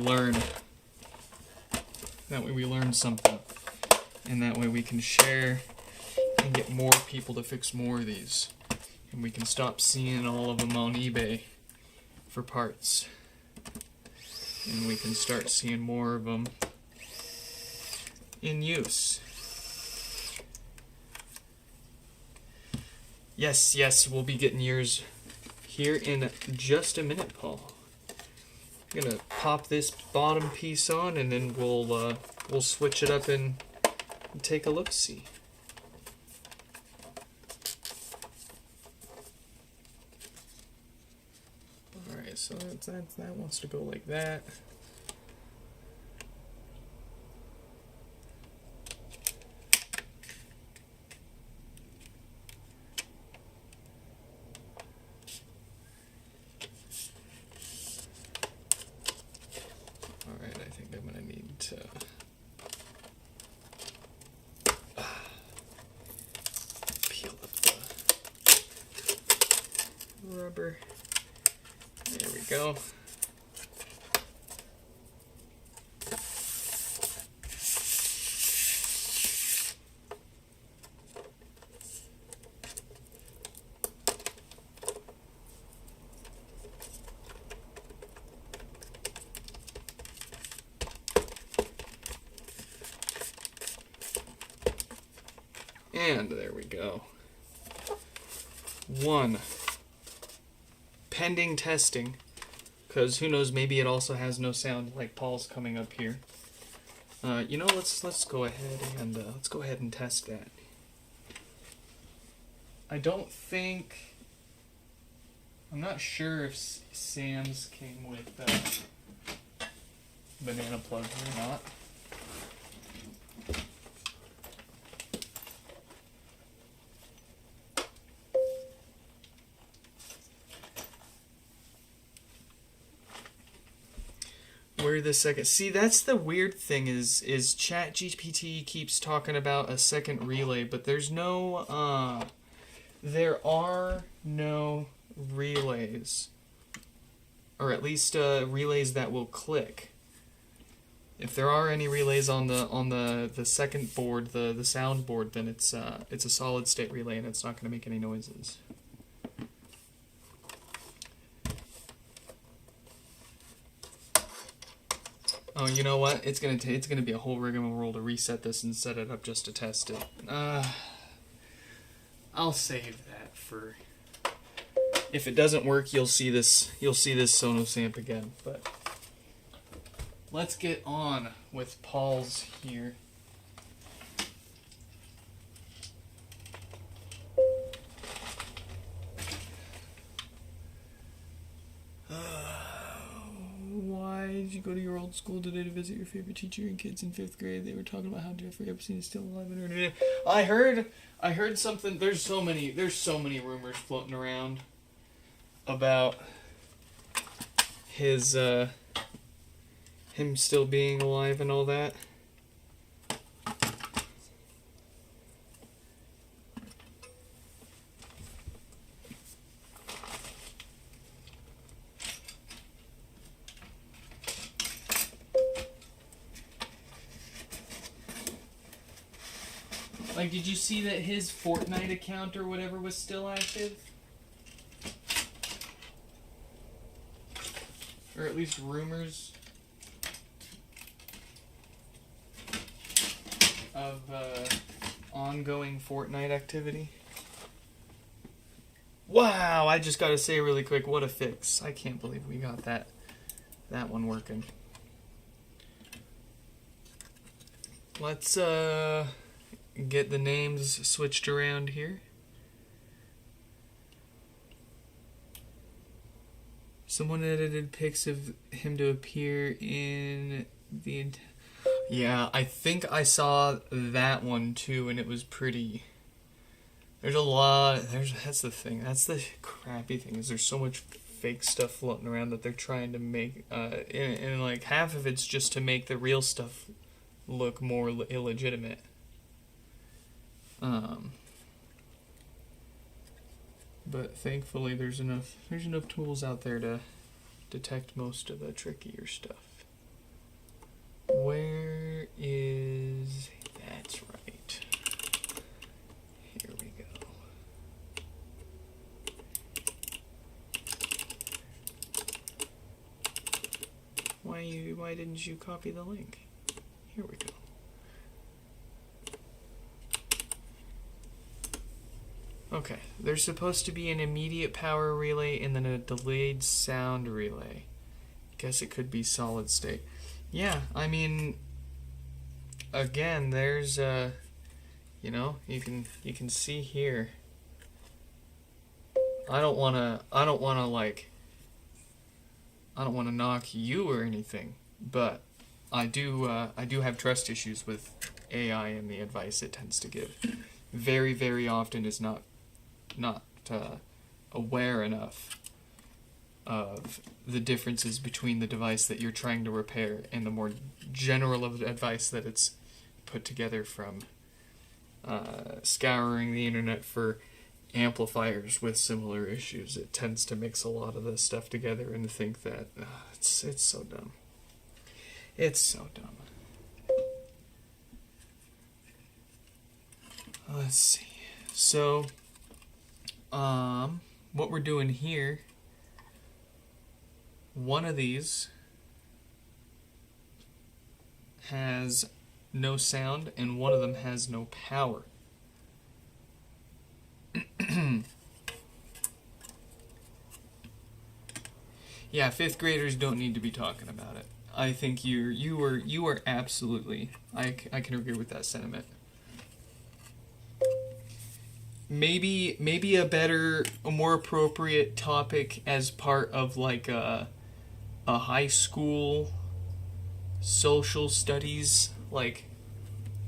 learn something, and that way we can share and get more people to fix more of these, and we can stop seeing all of them on eBay for parts, and we can start seeing more of them in use. Yes, we'll be getting yours here in just a minute, Paul. I'm gonna pop this bottom piece on, and then we'll switch it up and take a look-see. All right, so that wants to go like that. Rubber. There we go. And there we go. One. Pending testing, because who knows, maybe it also has no sound like Paul's coming up here. You know, let's go ahead and test that. I'm not sure if Sam's came with banana plugs or not. Where the second? See, that's the weird thing is ChatGPT keeps talking about a second relay, but there's no there are no relays, or at least relays that will click. If there are any relays on the second board, the sound board, then it's a solid state relay and it's not going to make any noises. Oh, you know what? It's gonna be a whole rigmarole to reset this and set it up just to test it. I'll save that for. If it doesn't work, you'll see this Sonos amp again. But let's get on with Paul's here. Why did you go to your old school today to visit your favorite teacher and kids in 5th grade? They were talking about how Jeffrey Epstein is still alive and earning. I heard something. There's so many rumors floating around about his him still being alive and all that. Like, did you see that his Fortnite account or whatever was still active? Or at least rumors of ongoing Fortnite activity. Wow, I just gotta say really quick, what a fix. I can't believe we got that one working. Let's get the names switched around here. Someone edited pics of him to appear in the... Yeah, I think I saw that one too, and it was pretty... There's a lot... That's the thing. That's the crappy thing, is there's so much fake stuff floating around that they're trying to make... and like half of it's just to make the real stuff look more illegitimate. But thankfully there's enough tools out there to detect most of the trickier stuff. Where is... That's right. Here we go. Why didn't you copy the link? Here we go. Okay, there's supposed to be an immediate power relay and then a delayed sound relay. Guess it could be solid state. Yeah, I mean, again, there's you know, you can see here. I don't wanna knock you or anything, but I do have trust issues with AI and the advice it tends to give. Very, very often is not aware enough of the differences between the device that you're trying to repair and the more general of advice that it's put together from scouring the internet for amplifiers with similar issues. It tends to mix a lot of this stuff together and think that it's so dumb. It's so dumb. Let's see. So what we're doing here, one of these has no sound and one of them has no power. Yeah, 5th graders don't need to be talking about it. I think you are absolutely, I can agree with that sentiment. Maybe a more appropriate topic as part of like a high school social studies like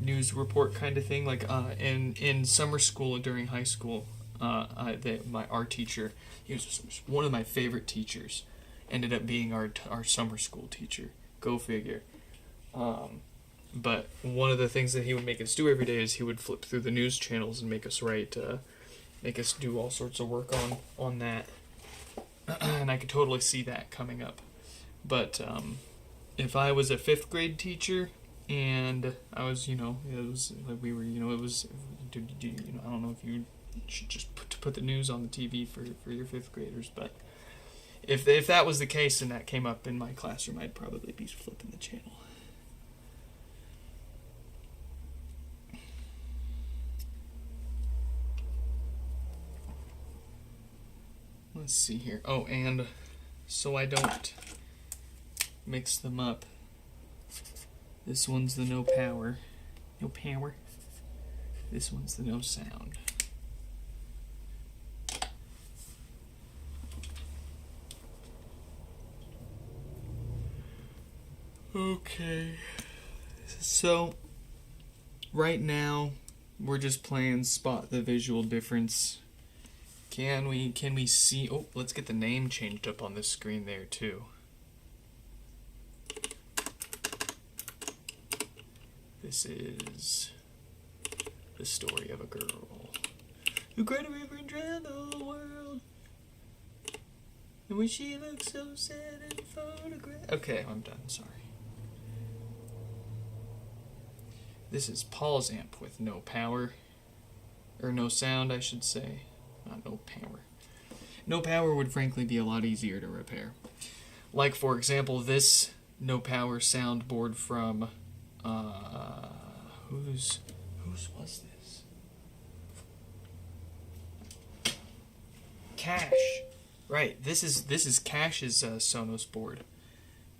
news report kind of thing. Like in summer school during high school, my art teacher, he was one of my favorite teachers, ended up being our summer school teacher. Go figure. But one of the things that he would make us do every day is he would flip through the news channels and make us do all sorts of work on that. And I could totally see that coming up. But if I was a 5th grade teacher and I was, it was like we were, it was, I don't know if you should just put the news on the TV for your 5th graders, but If that was the case and that came up in my classroom, I'd probably be flipping the channel. Let's see here. Oh, and so I don't mix them up, this one's the no power. No power. This one's the no sound. Okay. So, right now, we're just playing spot the visual difference. Can we see? Oh, let's get the name changed up on this screen there too. This is the story of a girl who cried a river and drowned the whole world. And when she looks so sad in the photograph. Okay, I'm done. Sorry. This is Paul's amp with no power, or no sound, I should say. Not no power. No power would frankly be a lot easier to repair. Like, for example, this no power soundboard from whose was this? Cash. Right. This is Cash's Sonos board.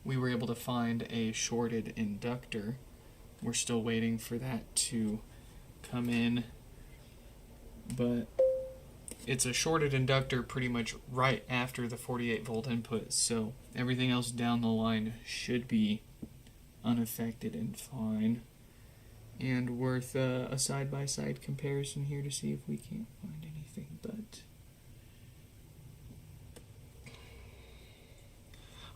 We were able to find a shorted inductor. We're still waiting for that to come in, but it's a shorted inductor pretty much right after the 48 volt input, so everything else down the line should be unaffected and fine. And worth a side-by-side comparison here to see if we can't find anything, but...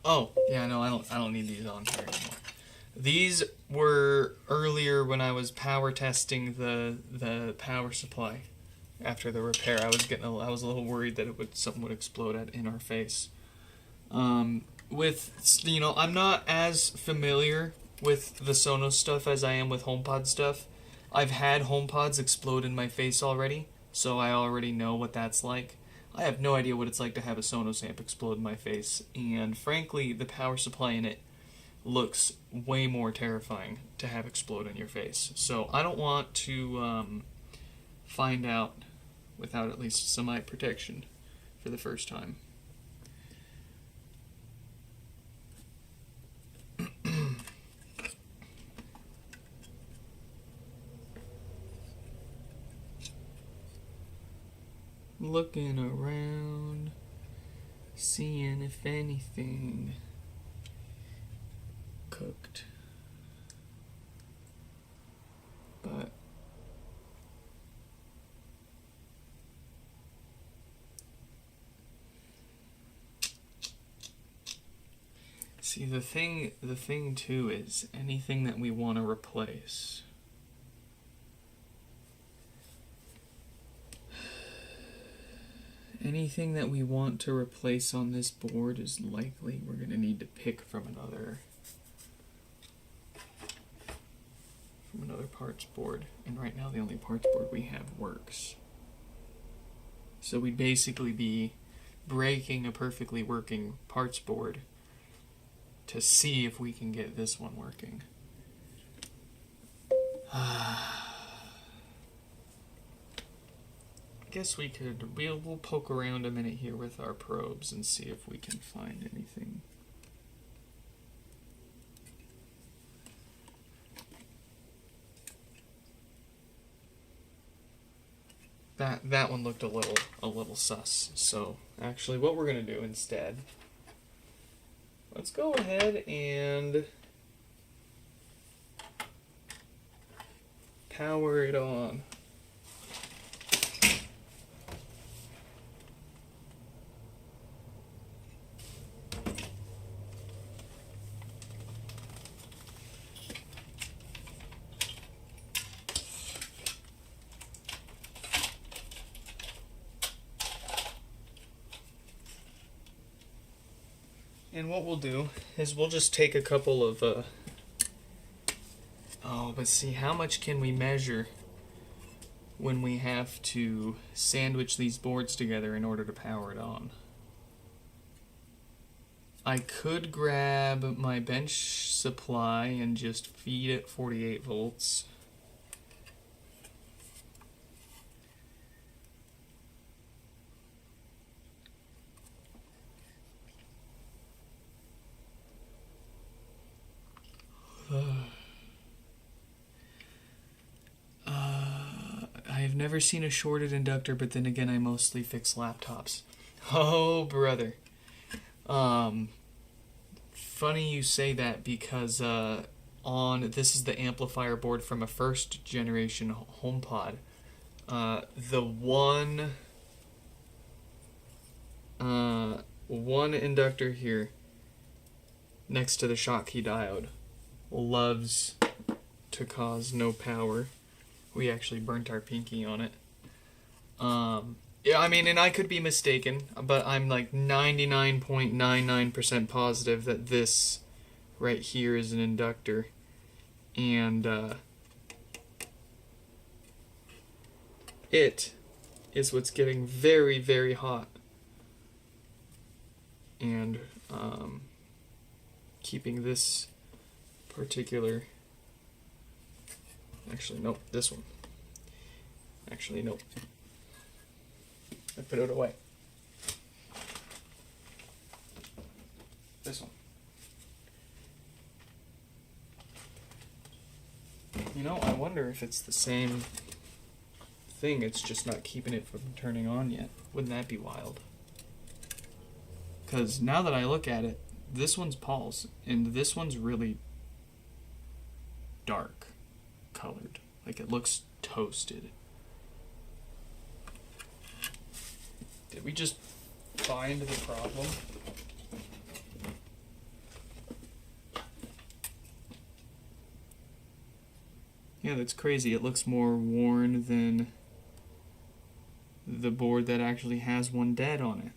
Oh, yeah, no, I don't need these on here anymore. These were earlier when I was power testing the power supply after the repair. I was a little worried that something would explode in our face. I'm not as familiar with the Sonos stuff as I am with HomePod stuff. I've had HomePods explode in my face already, so I already know what that's like. I have no idea what it's like to have a Sonos amp explode in my face, and frankly, the power supply in it looks way more terrifying to have explode in your face. So I don't want to find out without at least some eye protection for the first time. Looking around, seeing if anything cooked. But see, the thing too is anything that we want to replace. Anything that we want to replace on this board is likely we're going to need to pick from another parts board. And right now the only parts board we have works. So we'd basically be breaking a perfectly working parts board to see if we can get this one working. I guess we'll poke around a minute here with our probes and see if we can find anything. That one looked a little sus. So actually what we're gonna do instead, let's go ahead and power it on. And what we'll do is we'll just take a couple of, but see, how much can we measure when we have to sandwich these boards together in order to power it on? I could grab my bench supply and just feed it 48 volts. I've never seen a shorted inductor, but then again, I mostly fix laptops. Oh, brother. Funny you say that because this is the amplifier board from a first generation HomePod. The one inductor here next to the Schottky diode loves to cause no power. We actually burnt our pinky on it. Yeah, I mean, and I could be mistaken, but I'm like 99.99% positive that this right here is an inductor. And it is what's getting very, very hot. And keeping this particular... Actually, nope, this one. Actually, nope. I put it away. This one. You know, I wonder if it's the same thing, it's just not keeping it from turning on yet. Wouldn't that be wild? Because now that I look at it, this one's Paul's, and this one's really dark colored. Like, it looks toasted. Did we just find the problem? Yeah, that's crazy. It looks more worn than the board that actually has one dead on it.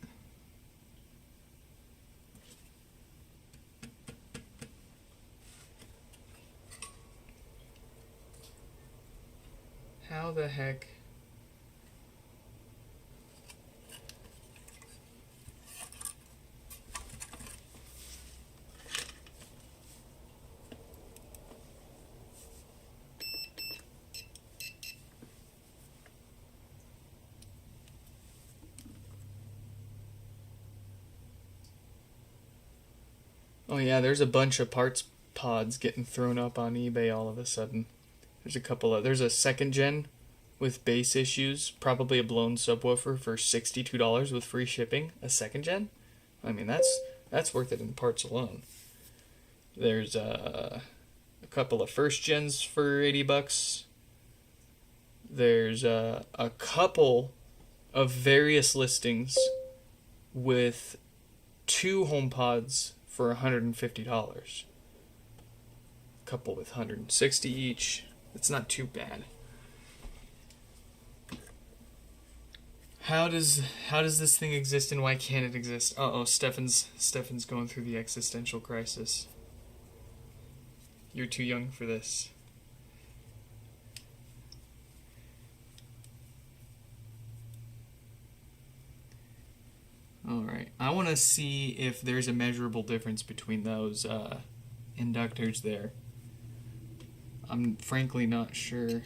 How the heck? Oh yeah, there's a bunch of parts pods getting thrown up on eBay all of a sudden. There's a second gen with bass issues, probably a blown subwoofer for $62 with free shipping. A second gen? I mean, that's worth it in parts alone. There's a couple of first gens for $80. There's a couple of various listings with 2 HomePods for $150. A couple with $160 each. It's not too bad. How does this thing exist and why can't it exist? Uh-oh, Stefan's going through the existential crisis. You're too young for this. Alright, I want to see if there's a measurable difference between those inductors there. I'm frankly not sure.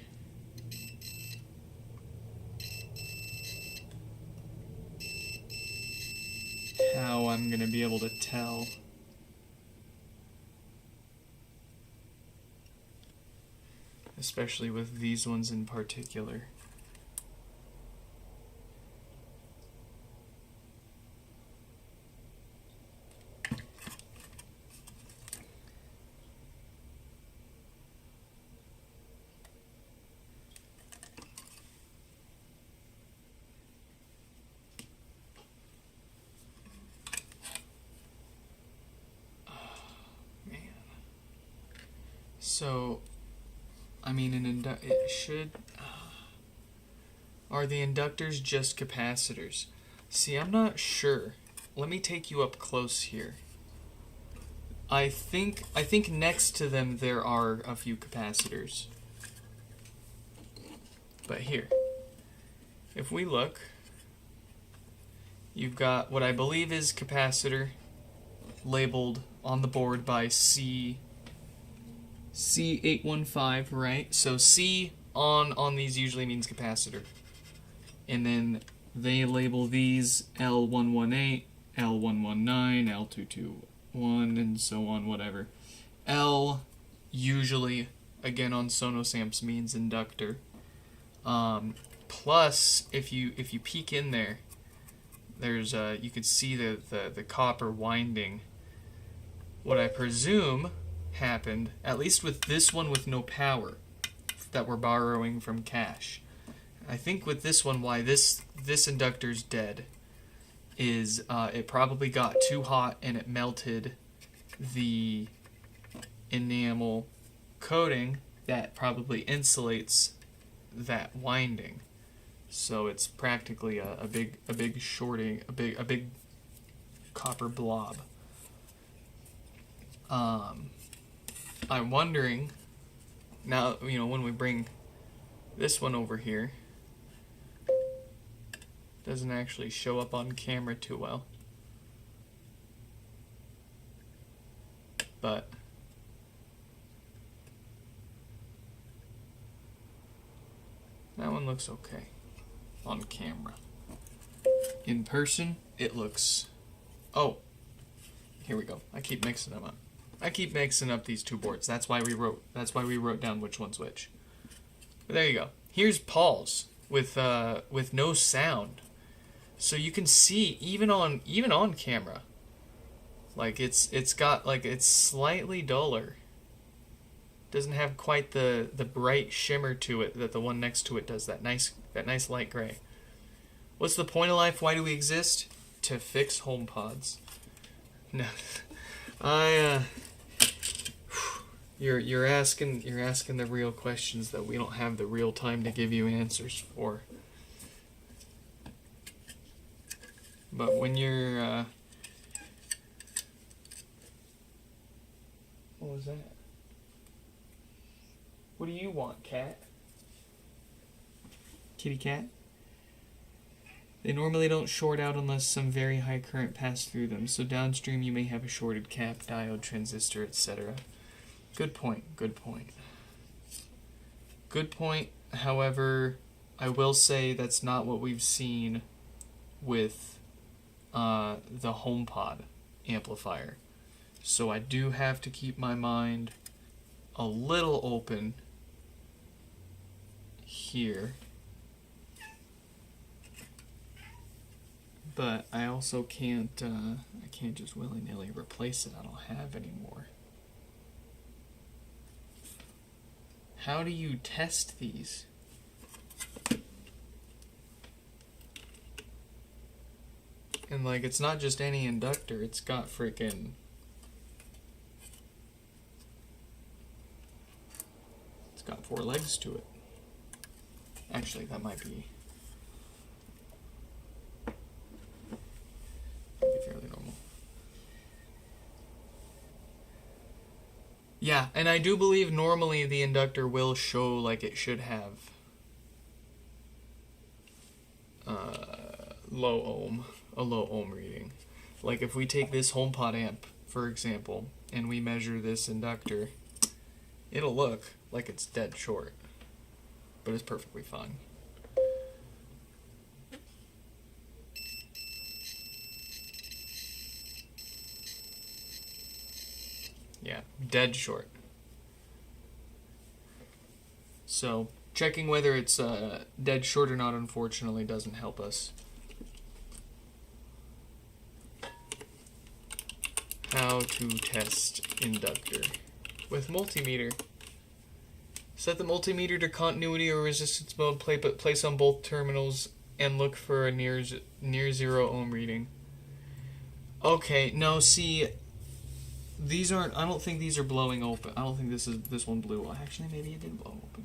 How I'm going to be able to tell. Especially with these ones in particular. So, I mean, it should... Are the inductors just capacitors? See, I'm not sure. Let me take you up close here. I think next to them there are a few capacitors. But here, if we look, you've got what I believe is capacitor, labeled on the board by C815, right? So C on these usually means capacitor. And then they label these L118, L119, L221, and so on, whatever. L usually, again on Sonos amps, means inductor. Plus, if you peek in there, there's you could see the copper winding. What I presume happened, at least with this one with no power, that we're borrowing from cache. I think with this one, why this inductor's dead is it probably got too hot and it melted the enamel coating that probably insulates that winding. So it's practically a big shorting, a big copper blob. I'm wondering now, when we bring this one over here, doesn't actually show up on camera too well, but that one looks okay on camera. In person, it looks... Oh, here we go. I keep mixing them up. I keep mixing up these two boards. That's why we wrote down which one's which. But there you go. Here's Paul's with no sound. So you can see even on camera, like it's slightly duller. Doesn't have quite the bright shimmer to it that the one next to it does. That nice light gray. What's the point of life? Why do we exist? To fix HomePods. No, you're asking the real questions that we don't have the real time to give you answers for. But when you're what was that? What do you want, cat? Kitty cat? They normally don't short out unless some very high current passed through them, so downstream you may have a shorted cap, diode, transistor, etc. Good point, good point. Good point, however, I will say that's not what we've seen with the HomePod amplifier. So I do have to keep my mind a little open here. But I also can't just willy-nilly replace it. I don't have any more. How do you test these? And like, it's not just any inductor, it's got freaking... It's got 4 legs to it. Actually, that might be fairly normal. Yeah, and I do believe normally the inductor will show like it should have a low ohm reading. Like if we take this HomePod amp, for example, and we measure this inductor, it'll look like it's dead short, but it's perfectly fine. Yeah, dead short. So, checking whether it's dead short or not, unfortunately, doesn't help us. How to test inductor. With multimeter. Set the multimeter to continuity or resistance mode, place on both terminals, and look for a near 0 ohm reading. Okay, no, see... These aren't. I don't think these are blowing open. I don't think this one blew. Actually, maybe it did blow open.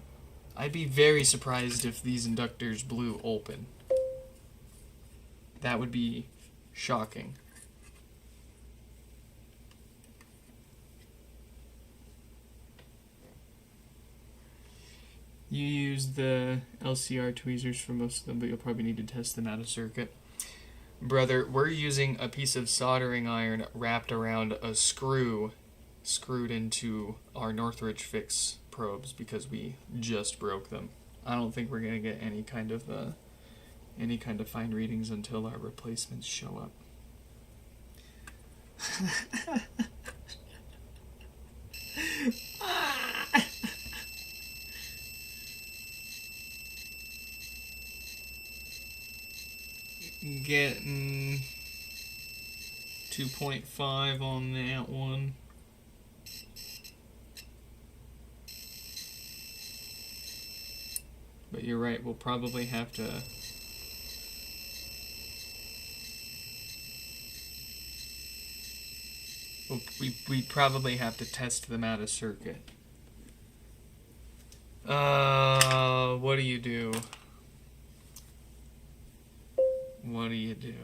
I'd be very surprised if these inductors blew open. That would be shocking. You use the LCR tweezers for most of them, but you'll probably need to test them out of circuit. Brother, we're using a piece of soldering iron wrapped around a screw screwed into our Northridge Fix probes because we just broke them. I don't think we're going to get any kind of fine readings until our replacements show up. Getting 2.5 on that one. But you're right, we'll probably have to we probably have to test them out of circuit. What do you do? What do you do?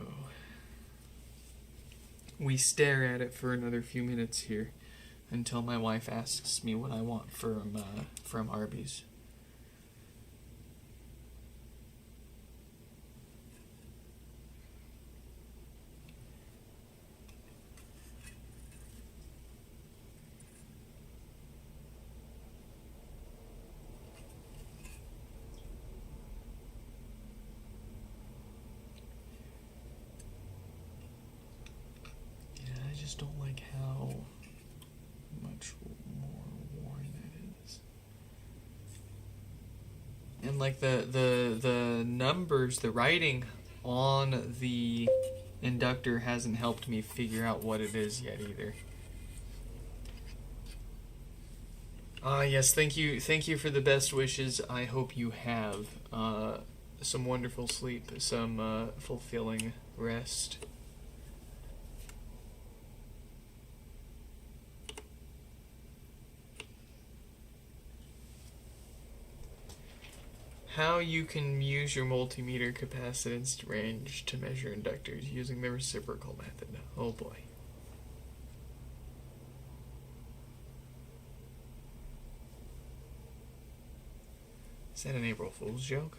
We stare at it for another few minutes here until my wife asks me what I want from Arby's. I don't like how much more worn that is. And like the numbers, the writing on the inductor hasn't helped me figure out what it is yet either. Yes, thank you for the best wishes. I hope you have some wonderful sleep, some fulfilling rest. How you can use your multimeter capacitance range to measure inductors using the reciprocal method. Oh boy. Is that an April Fool's joke?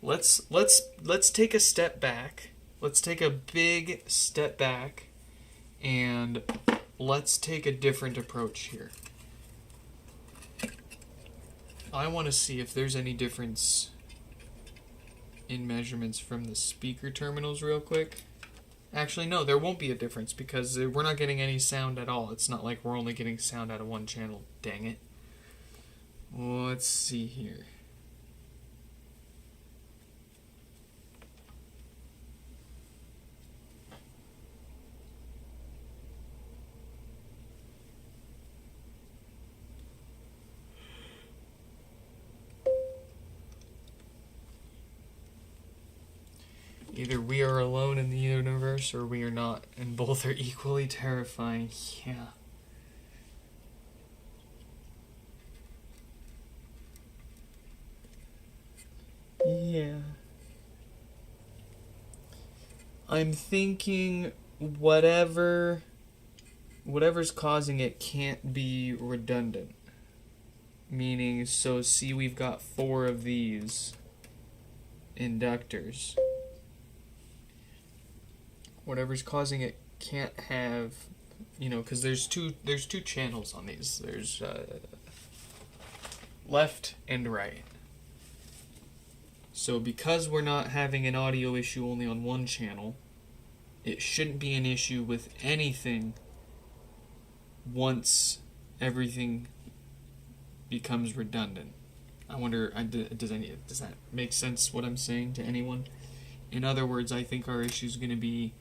Let's take a step back. Let's take a big step back and let's take a different approach here. I want to see if there's any difference in measurements from the speaker terminals real quick. Actually, no, there won't be a difference because we're not getting any sound at all. It's not like we're only getting sound out of one channel. Dang it. Let's see here. Either we are alone in the universe or we are not, and both are equally terrifying. Yeah. Yeah. I'm thinking whatever's causing it can't be redundant. Meaning, so see, we've got 4 of these inductors. Whatever's causing it can't have, because there's two channels on these. There's left and right. So because we're not having an audio issue only on one channel, it shouldn't be an issue with anything once everything becomes redundant. I wonder, does that make sense what I'm saying to anyone? In other words, I think our issue is going to be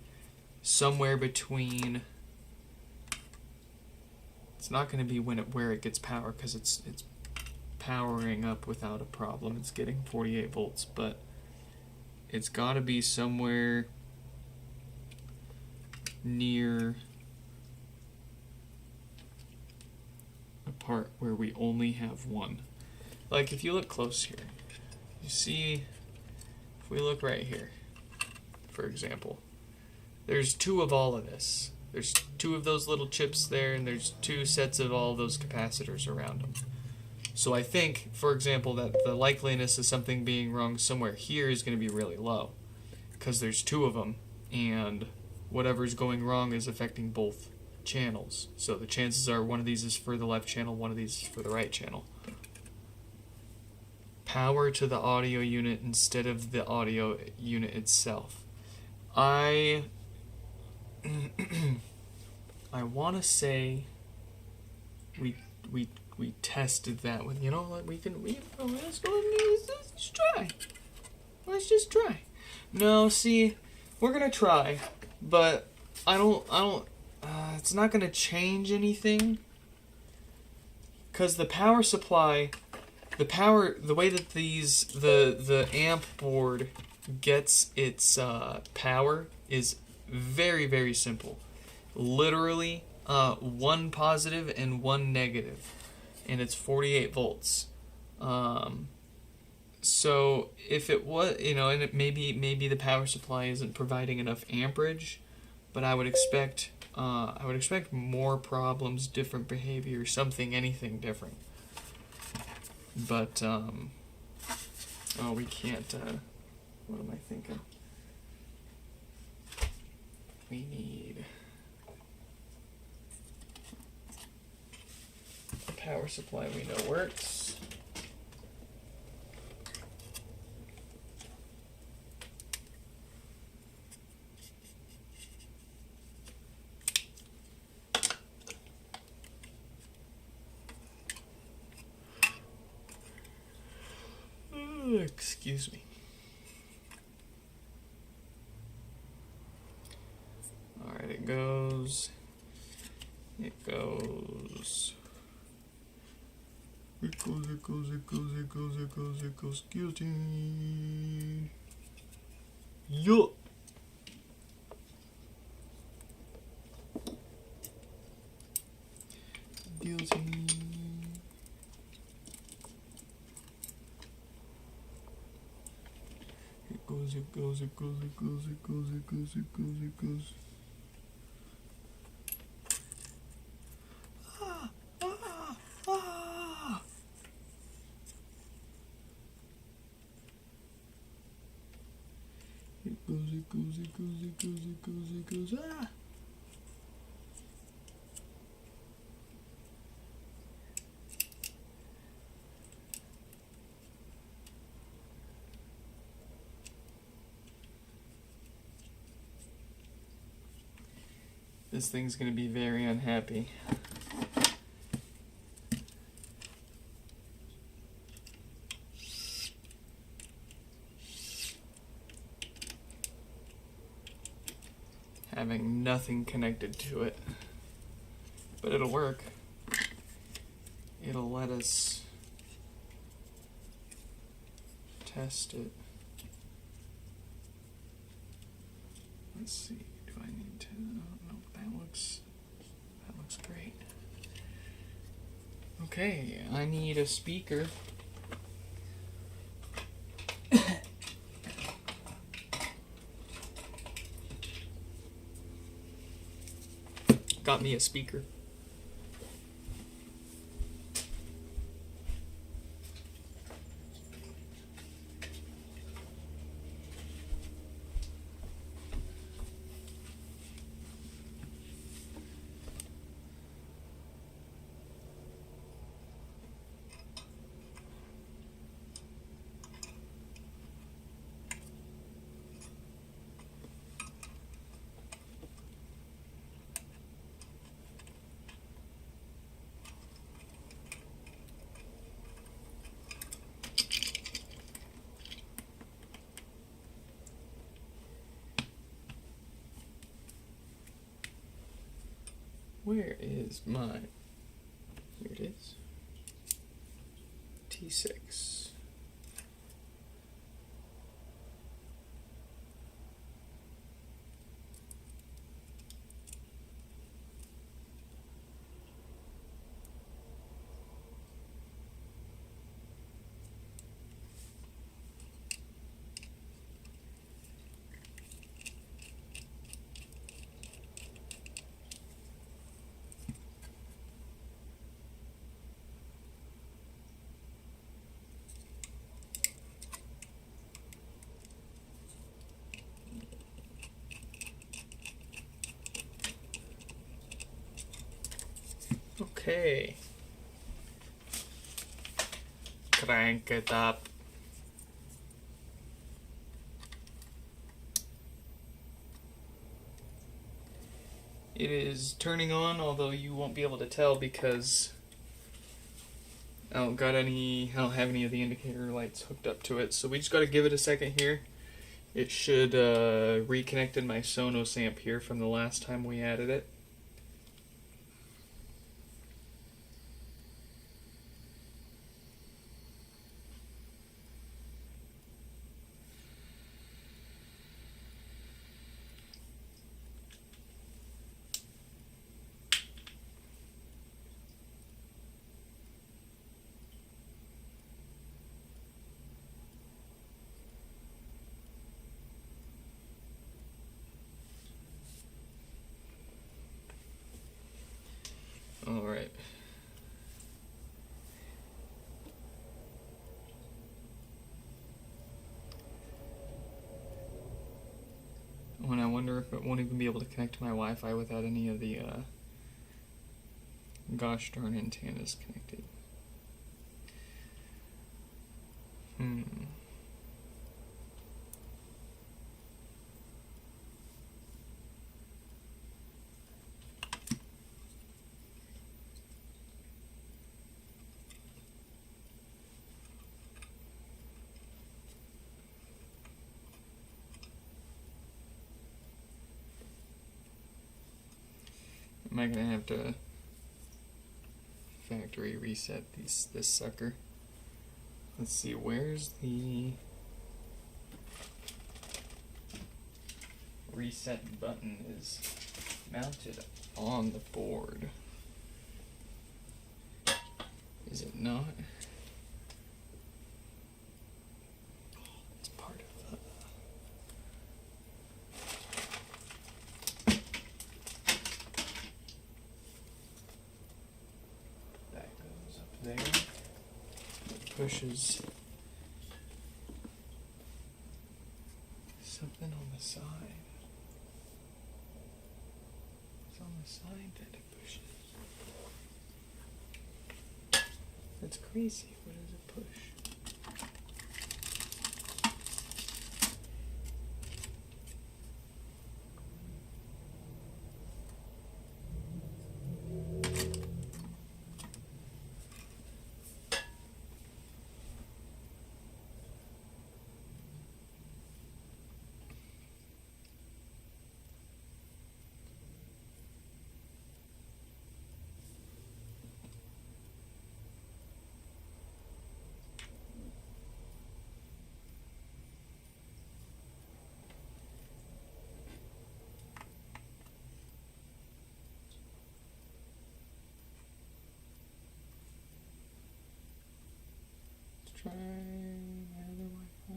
somewhere between. It's not going to be where it gets power, because it's powering up without a problem. It's getting 48 volts, but it's got to be somewhere near a part where we only have one. like if you look close here, you see, if we look right here, for example, there's two of all of this. There's two of those little chips there, and there's two sets of all those capacitors around them. So I think, for example, that the likeliness of something being wrong somewhere here is going to be really low, because there's two of them, and whatever's going wrong is affecting both channels. So the chances are one of these is for the left channel, one of these is for the right channel. Power to the audio unit instead of the audio unit itself. I want to say we tested that with, let's try. Let's just try. No, see, we're gonna try, but I don't. It's not gonna change anything, because the power supply, the way that the amp board gets its power is very, very simple. Literally, one positive and one negative, and it's 48 volts. So if it was, and it maybe the power supply isn't providing enough amperage, but I would expect more problems, different behavior, anything different. But we can't. What am I thinking? We need a power supply we know works. Excuse me. Alright, it goes. Excuse me. Yo! Guilty. It goes. Ah! It goes. Ah! This thing's gonna be very unhappy. Having nothing connected to it. But it'll work. It'll let us test it. Let's see, do I need to, no, that looks great. Okay, I need a speaker. Got me a speaker. Where is mine? Here it is. T6. Okay. Crank it up. It is turning on, although you won't be able to tell because I don't have any of the indicator lights hooked up to it. So we just got to give it a second here. It should reconnected my Sonos amp here from the last time we added it. All right. When I wonder if it won't even be able to connect to my Wi-Fi without any of the gosh darn antennas connected. Am I gonna have to factory reset this sucker? Let's see, where's the reset button is mounted on the board. Is it not? It's part of the... That goes up there. It pushes something on the side. It's on the side that it pushes. That's crazy. What does it push? Try my other Wi-Fi.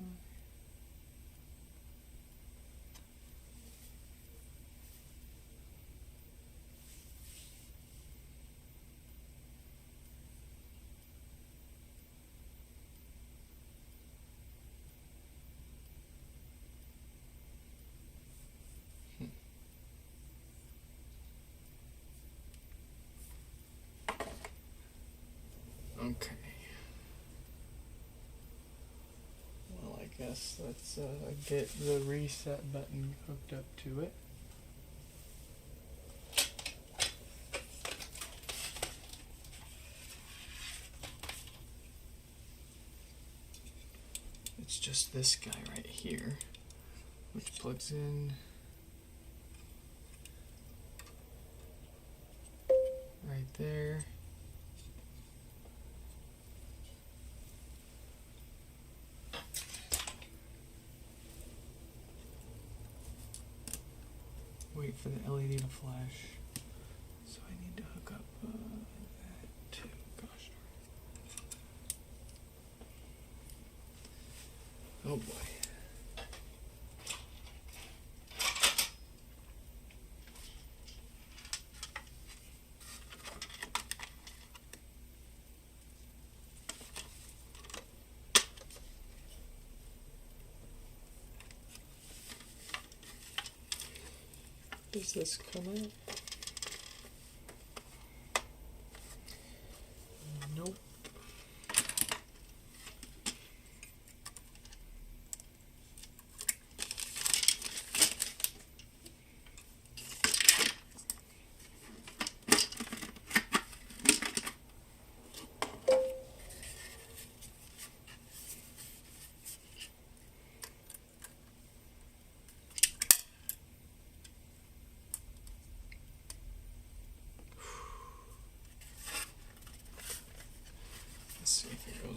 Okay. Well, I guess let's get the reset button hooked up to it. It's just this guy right here, which plugs in right there. Wait for the LED to flash. So I need to hook up that too. Gosh darn. Oh boy. Does this come out?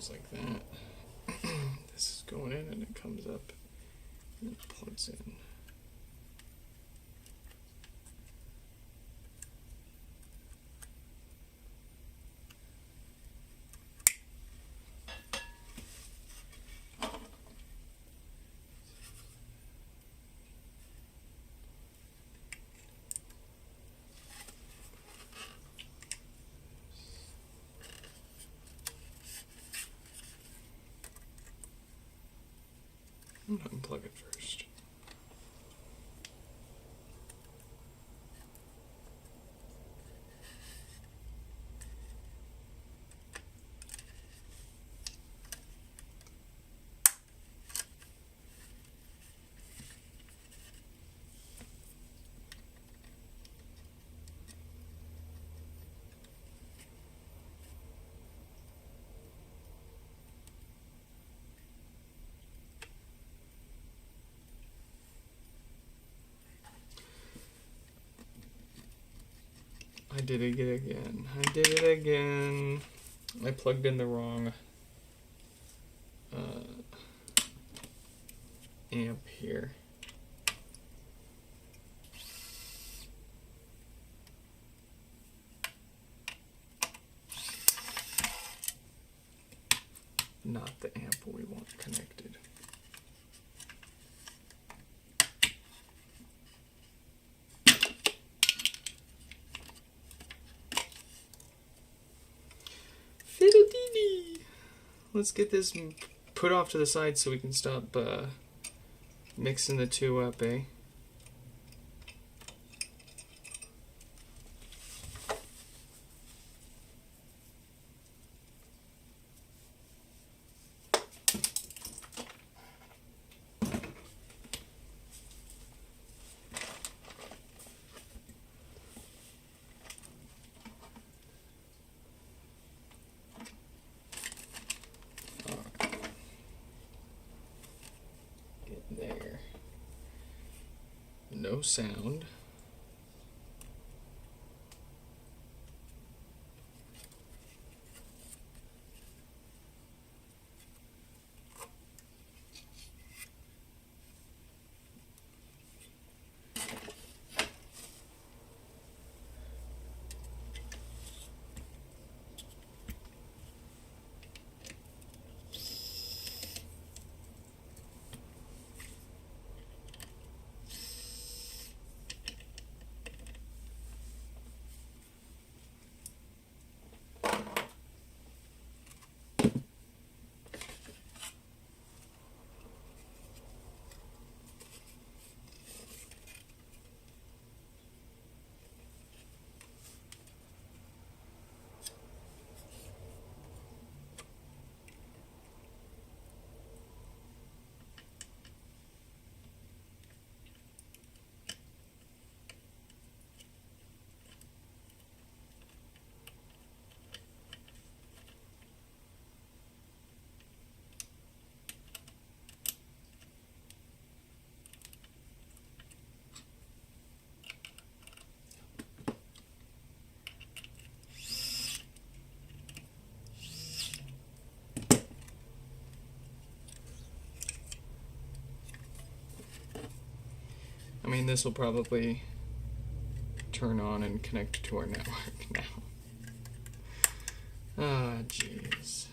goes like that. This is going in and it comes up and it plugs in. I'm gonna unplug it first. I did it again. I did it again. I plugged in the wrong amp here. Not the amp we want connected. Fiddle-dee-dee. Let's get this put off to the side so we can stop mixing the two up, eh? There. No sound. I mean, this will probably turn on and connect to our network now. Ah, jeez.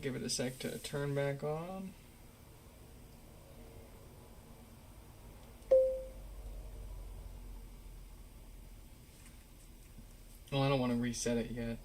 Give it a sec to turn back on. Well, I don't want to reset it yet.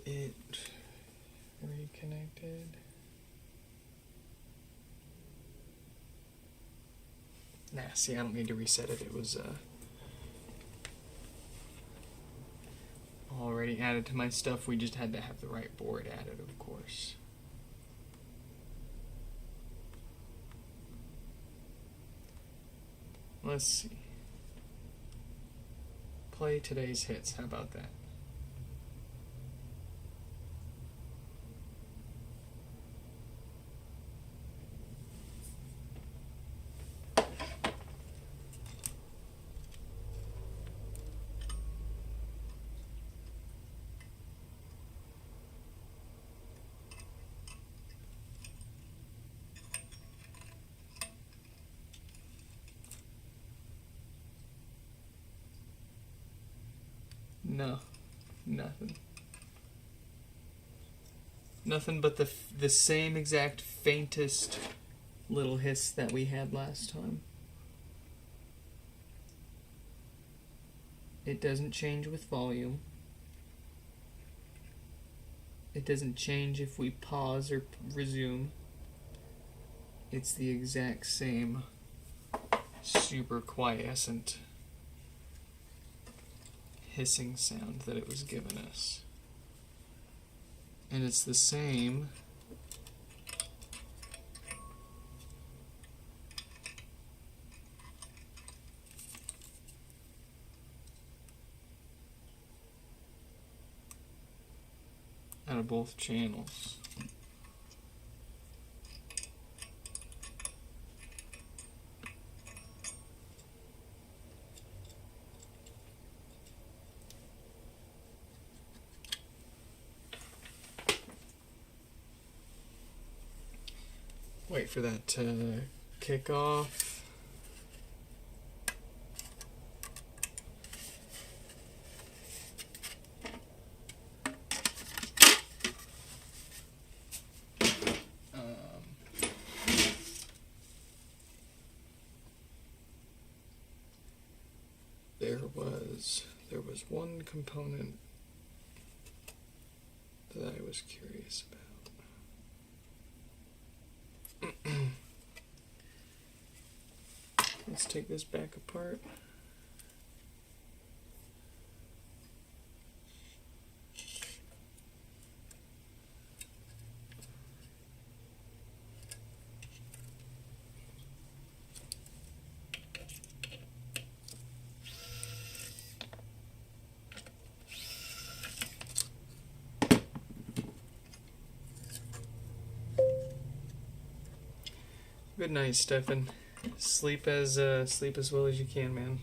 it reconnected. Nah, see, I don't need to reset it. It was already added to my stuff. We just had to have the right board added, of course. Let's see. Play today's hits. How about that? No, nothing. Nothing but the same exact faintest little hiss that we had last time. It doesn't change with volume. It doesn't change if we pause or resume. It's the exact same super quiescent hissing sound that it was giving us. And it's the same out of both channels. Wait for that to kick off. There was one component that I was curious about. Let's take this back apart. Good night, Stefan. Sleep as well as you can, man.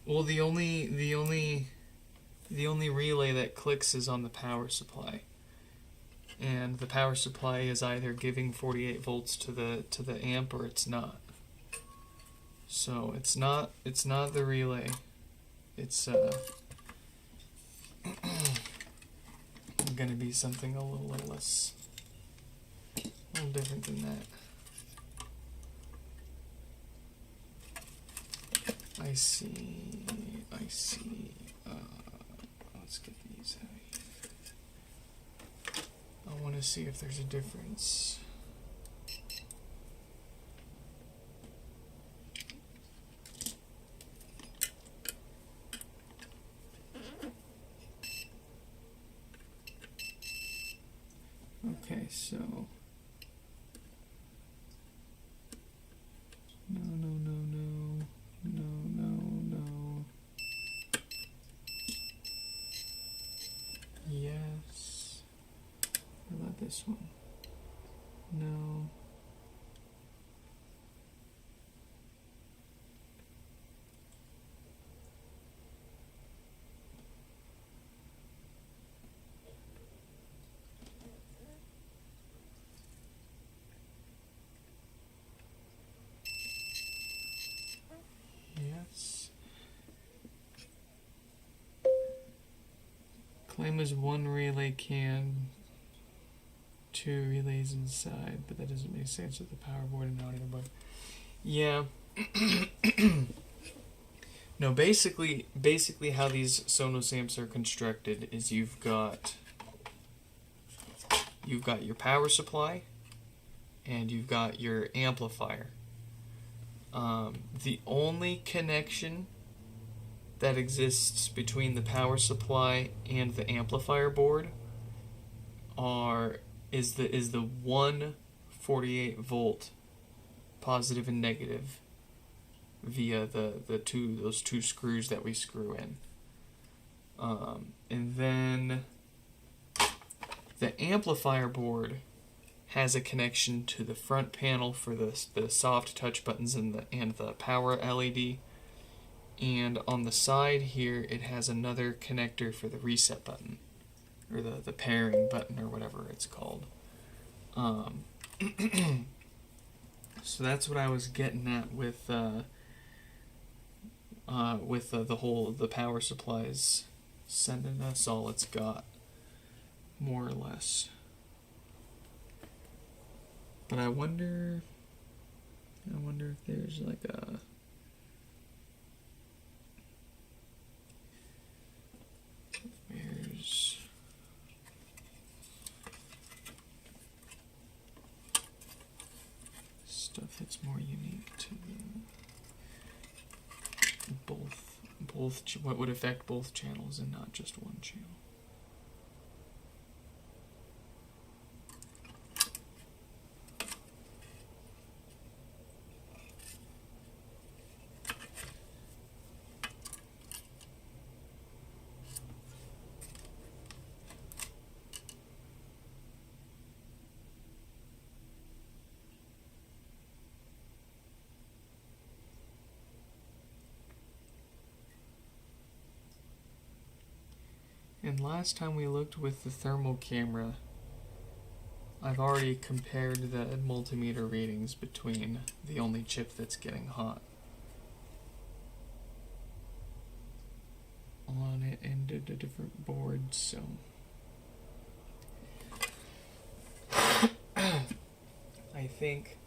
Well, the only relay that clicks is on the power supply. And the power supply is either giving 48 volts to the amp or it's not. So it's not the relay. It's gonna be something a little less, a little different than that. I see. Let's get these out of here. I want to see if there's a difference. Okay, so no. Yes. What about this one? No. Yes. Claim is 1 relay can, 2 relays inside, but that doesn't make sense with the power board and audio board. Yeah. No, basically how these Sonos amps are constructed is you've got your power supply and you've got your amplifier. The only connection that exists between the power supply and the amplifier board is the 148 volt positive and negative via those two screws that we screw in. And then the amplifier board has a connection to the front panel for the soft touch buttons and the power LED. And on the side here, it has another connector for the reset button, or the pairing button, or whatever it's called. So that's what I was getting at with the power supplies sending us all it's got, more or less. But I wonder if there's like a stuff that's more unique to what would affect both channels and not just one channel. And last time we looked with the thermal camera, I've already compared the multimeter readings between the only chip that's getting hot on it and the different boards, so I think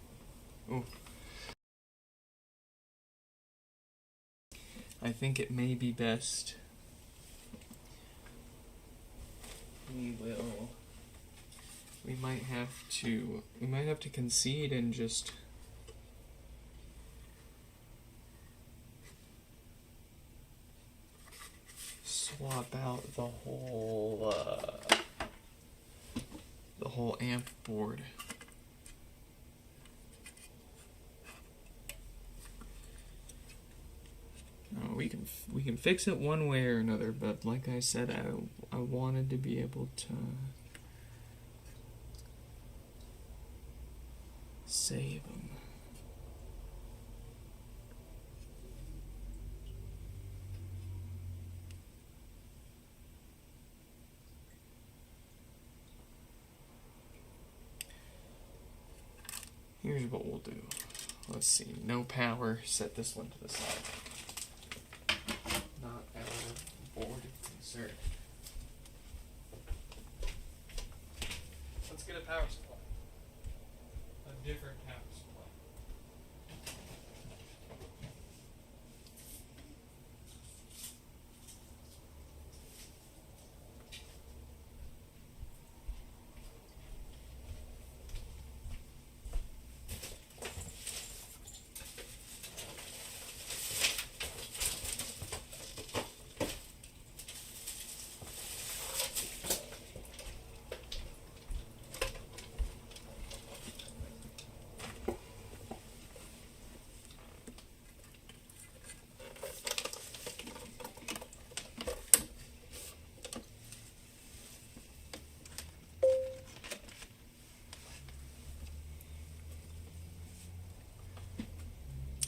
it may be best we might have to concede and just swap out the whole amp board. We can fix it one way or another, but like I said, I wanted to be able to save them. Here's what we'll do. Let's see. No power. Set this one to the side. Not our board insert. Let's get a power supply. A different power supply.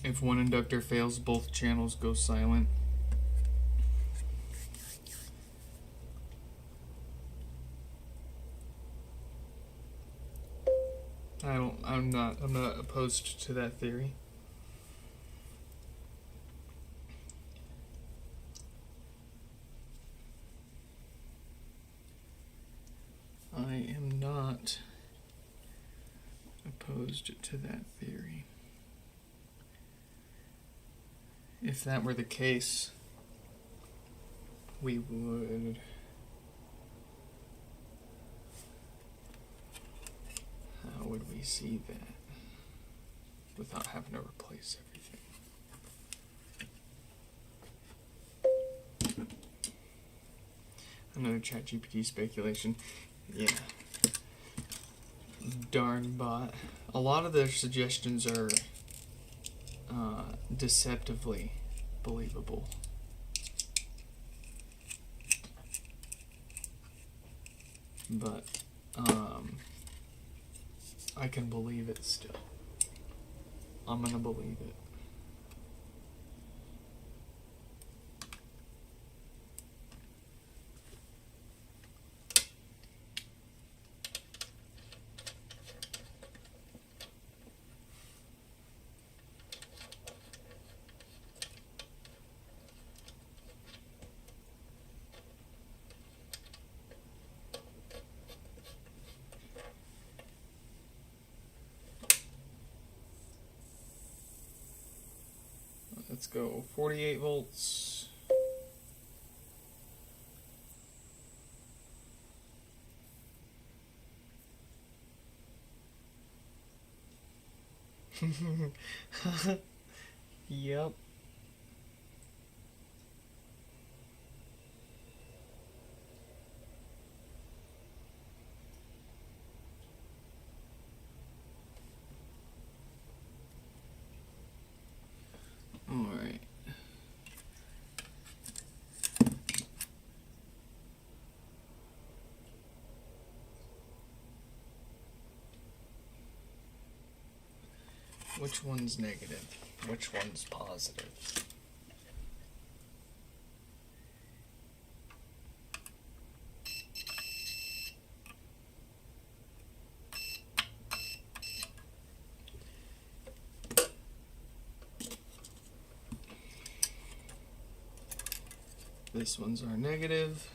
If one inductor fails, both channels go silent. I'm not opposed to that theory. opposed to that theory. If that were the case, we would... How would we see that without having to replace everything? Another ChatGPT speculation. Yeah. Darn bot. A lot of their suggestions are deceptively believable. But I can believe it still. I'm gonna believe it. Let's go 48 volts. Yep. All right. Which one's negative? Which one's positive? This one's our negative.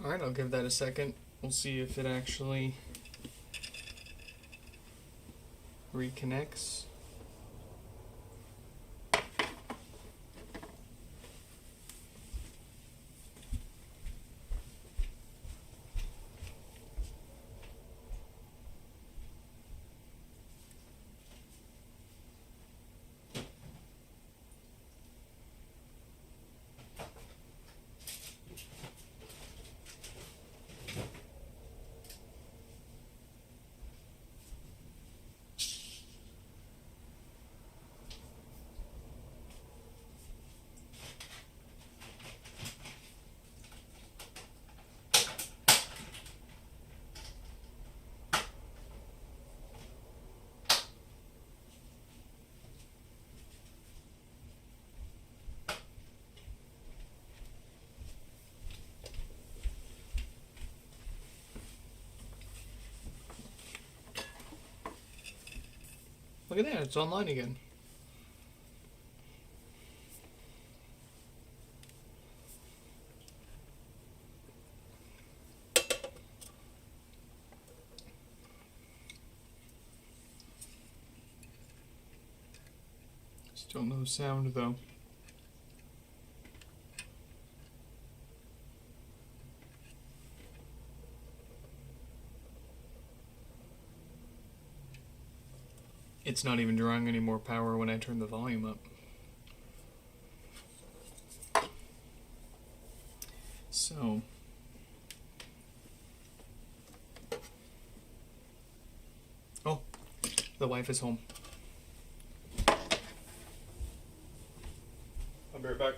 Alright, I'll give that a second. We'll see if it actually reconnects. Look at that, it's online again. Still no sound though. It's not even drawing any more power when I turn the volume up. So, The wife is home. I'll be right back.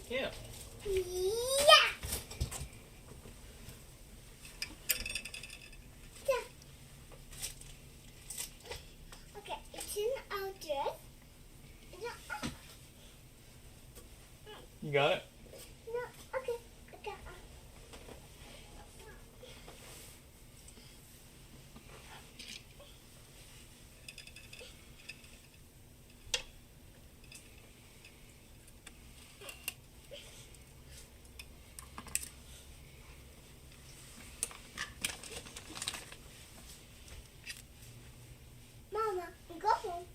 Yeah. Okay, it's in our dress. You got it? No, okay. Okay. Mama, go home.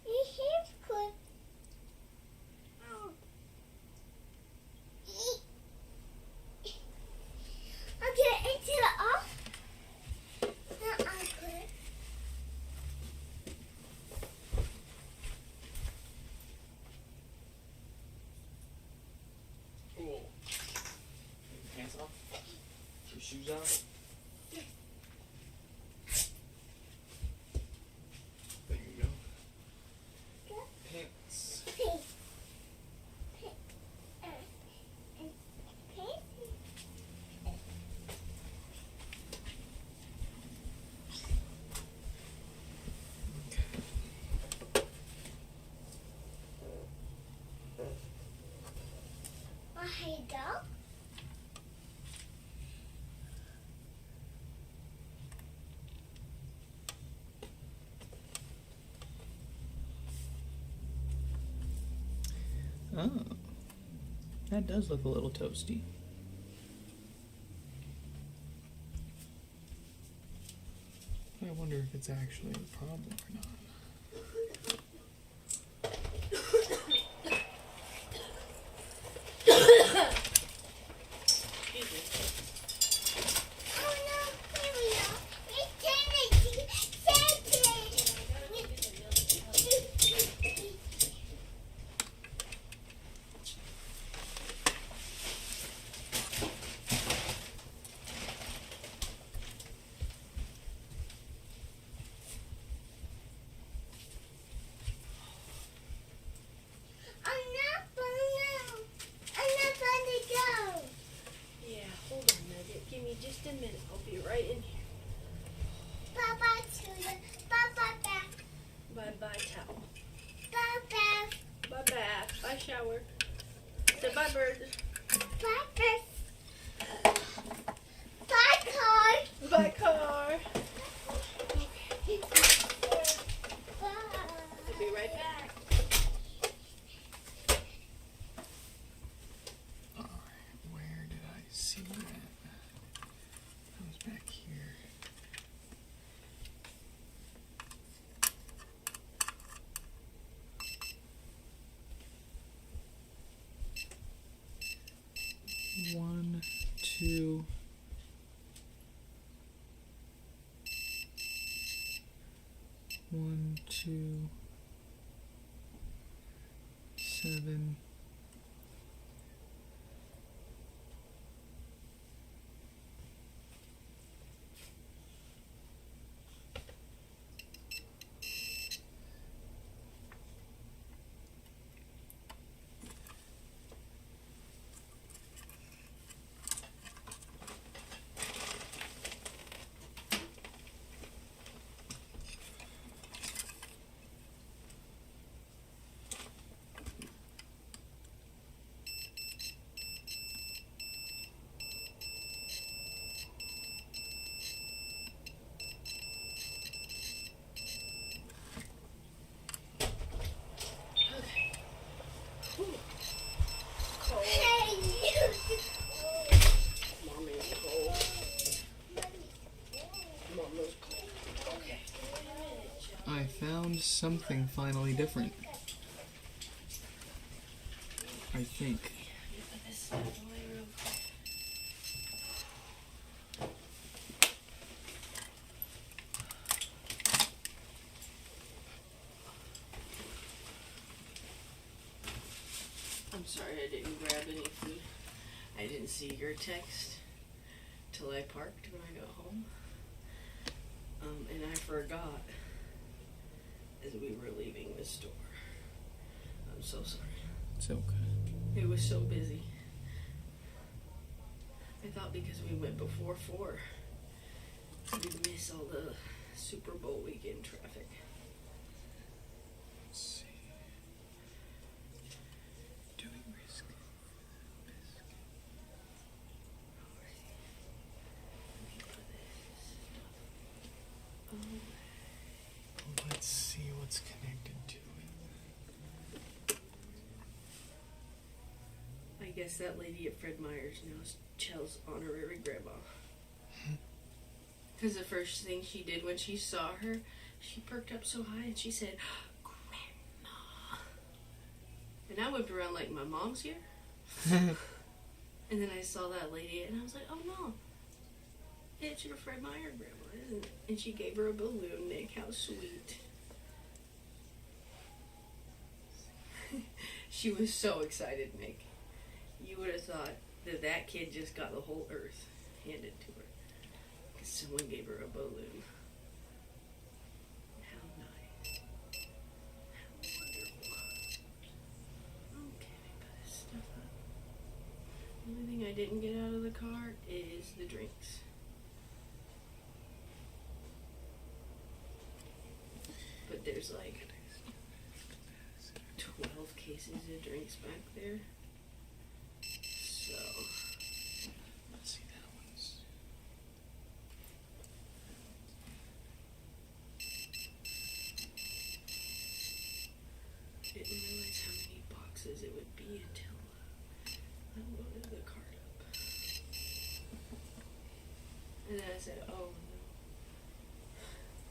Your hair's good. Okay, it's off. Now I'll put it. Cool. Pants off? Your shoes off? There you go. Good. Pants. Pink. Here you go. Oh. That does look a little toasty. I wonder if it's actually a problem or not. Oh no, here we go. It's Give me just a minute. I'll be right in here. Bye-bye, children. Bye-bye, bath. Bye-bye towel. Bye, bath. Bye bath. Bye shower. Say bye bird. Bye, bath. 1, 2, 7. Hey, Mommy's cold. Mama's cold. Okay. I found something finally different. I think. Put this stuff away real quick. I'm sorry I didn't grab any food. I didn't see your text till I parked when I got home. And I forgot as we were leaving the store. I'm so sorry. It's okay. It was so busy. I thought because we went before 4, we'd miss all the Super Bowl weekend traffic. Let's see. Doing risk. Let's see what's connected to it. I guess that lady at Fred Meyer's now is Chel's honorary grandma. Because the first thing she did when she saw her, she perked up so high and she said, "Grandma." And I whipped around like my mom's here. And then I saw that lady and I was like, "Oh no, it's your Fred Meyer grandma, isn't it?" And she gave her a balloon, Nick. How sweet. She was so excited, Nick. You would have thought that kid just got the whole earth handed to her. Because someone gave her a balloon. How nice. How wonderful. Okay, let me put this stuff up. The only thing I didn't get out of the car is the drinks. But there's like 12 cases of drinks back there. So, Let's see, that one's. I didn't realize how many boxes it would be until I loaded the cart up. And then I said, "Oh no.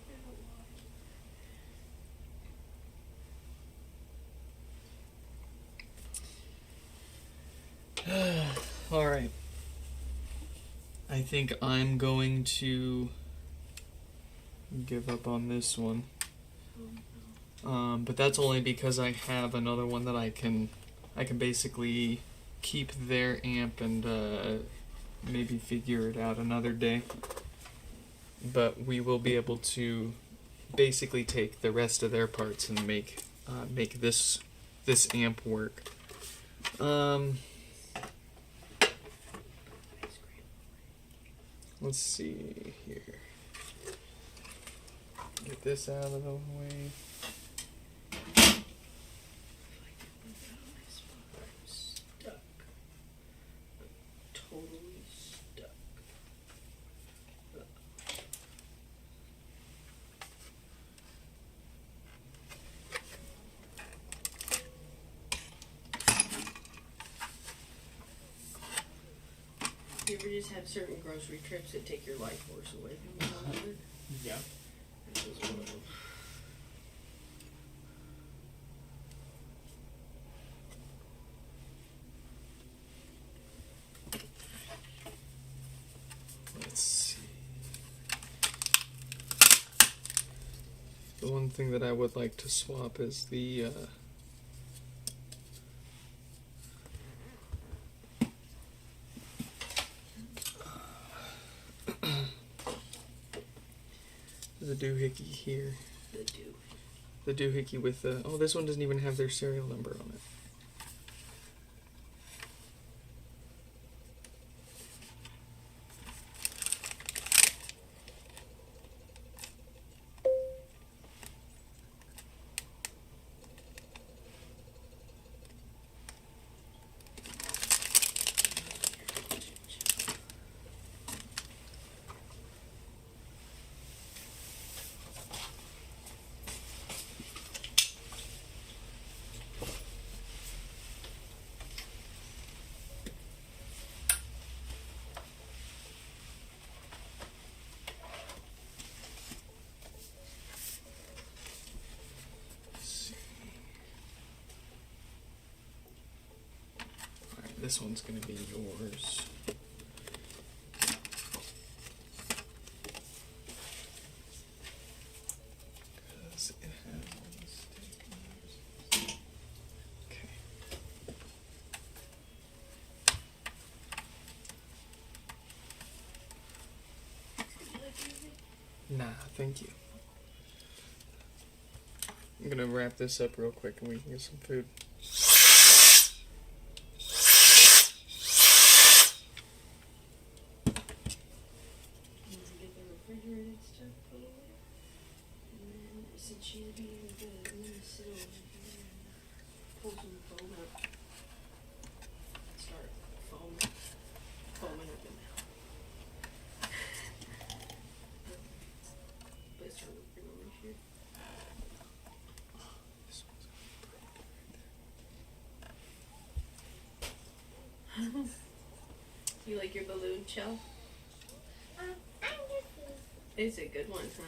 I don't want All right. I think I'm going to give up on this one. But that's only because I have another one that I can basically keep their amp and maybe figure it out another day. But we will be able to basically take the rest of their parts and make this amp work. Let's see here. Get this out of the way. I'm stuck. I'm totally stuck. You ever just have certain grocery trips that take your life force away from you a little bit? Yeah. That was one of them. Let's see. The one thing that I would like to swap is the the doohickey here. The doohickey with the... Oh, this one doesn't even have their serial number on it. This one's going to be yours. Because it has all the stickers. Okay. Nah, thank you. I'm going to wrap this up real quick and we can get some food. She's being good. I'm gonna sit over here and pull some foam up. Start foaming up in now. But start looking over here. You like your balloon, Chell? It's a good one, huh?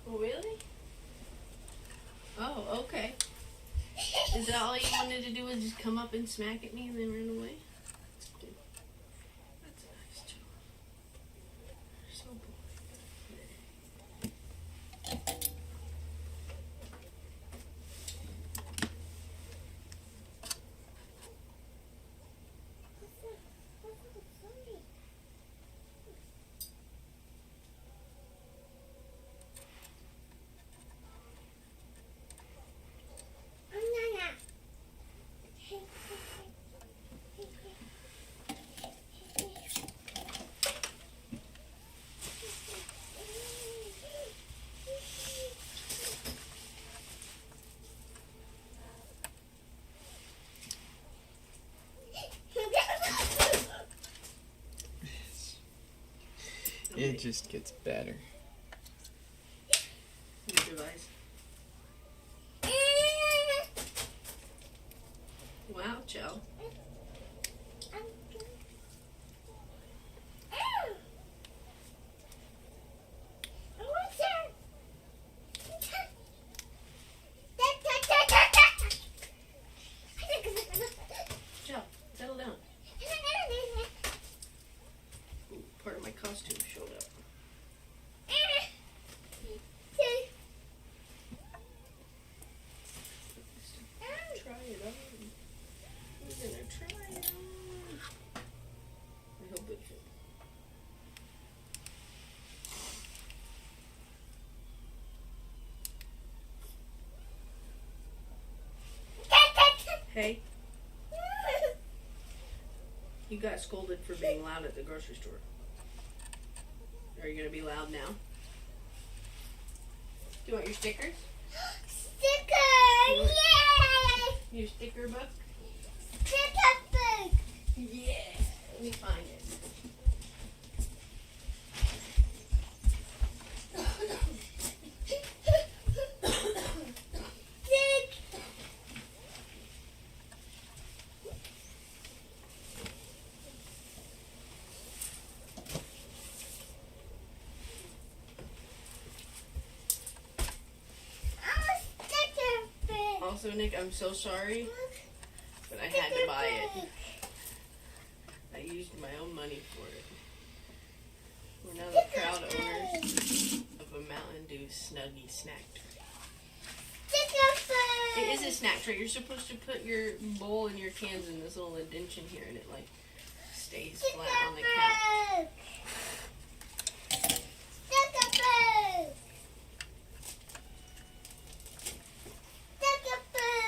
Oh, really? Oh, okay. Is that all you wanted to do was just come up and smack at me and then run away? That's good. That's a nice job. So boring. It just gets better. New device. Wow, Joe. Joe, settle down. Ooh, part of my costume showed up. Try it on. We're gonna try it on. I hope it fits. Hey, you got scolded for being loud at the grocery store. Are you gonna be loud now? Do you want your stickers? Sticker! Yay! Your sticker book? Sticker book! Yeah. Let me find it. Also, Nick, I'm so sorry, but I had to buy it. I used my own money for it. We're now the proud owners of a Mountain Dew Snuggie snack tray. It is a snack tray. You're supposed to put your bowl and your cans in this little indentation here, and it like stays flat on the couch.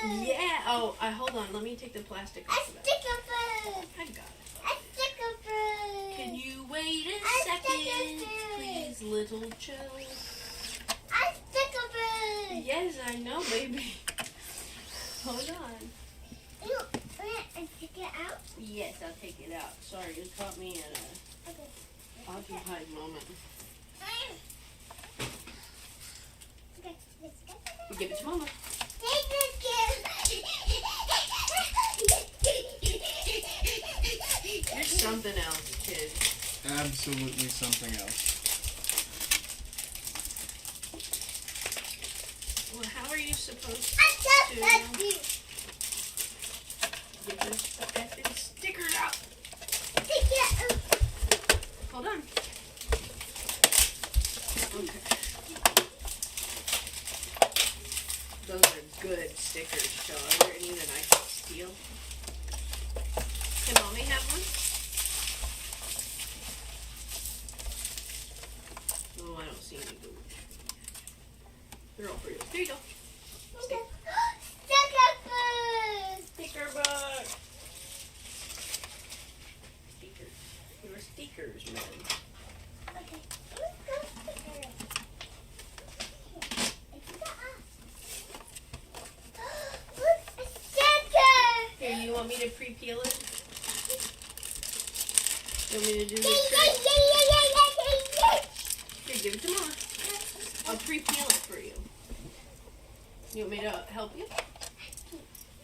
Yeah. Oh, hold on. Let me take the plastic off of that. I got it. Can you wait a second, please, little Joe? Yes, I know, baby. Hold on. Take it out? Yes, I'll take it out. Sorry, it caught me at a occupied moment. Okay, let's go. Give it to Mama. You're something else, kid. Absolutely something else. Well, how are you supposed to get this effing sticker out? Hold on. Okay. Those are good stickers, so are there any that I can steal? Can Mommy have one? Oh, I don't see any good. They're all for you. Here you go. Sticker book. Stickers. You're stickers, man. Here, you want me to pre-peel it? You want me to do this? Here, give it to Mama. I'll pre-peel it for you. You want me to help you?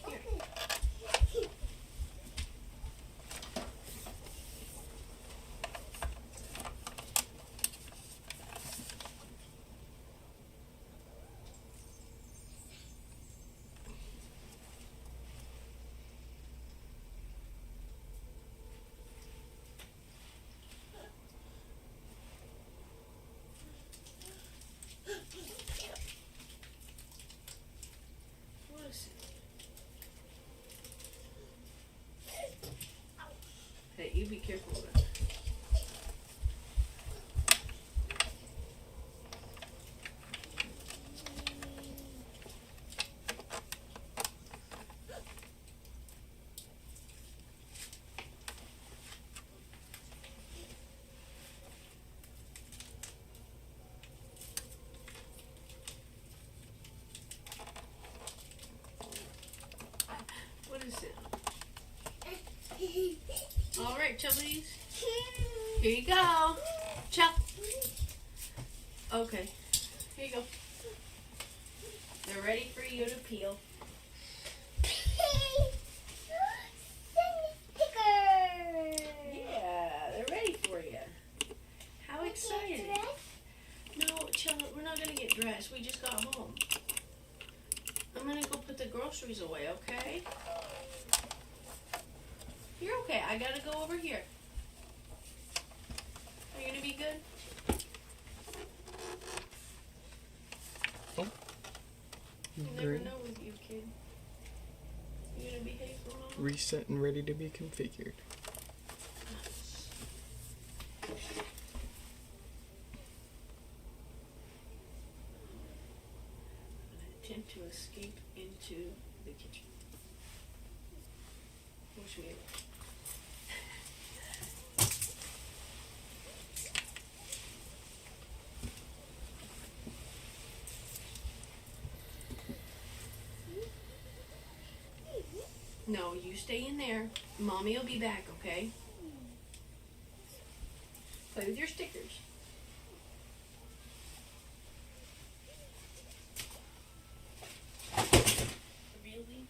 Here. What is it? Hey, you be careful with it. What is it? All right, chubbies. Here you go. Chop. Okay. Here you go. They're ready for you to peel. Yeah, they're ready for you. How excited. No, chill. We're not going to get dressed. We just got home. I'm going to go put the groceries away, okay? You're okay. I got to go over here. Are you going to be good? You never Great. know with you, kid. You going to behave for Mama? Reset and ready to be configured. Attempt to escape into the kitchen. Wish me. No, you stay in there. Mommy will be back, okay? Play with your stickers. Really?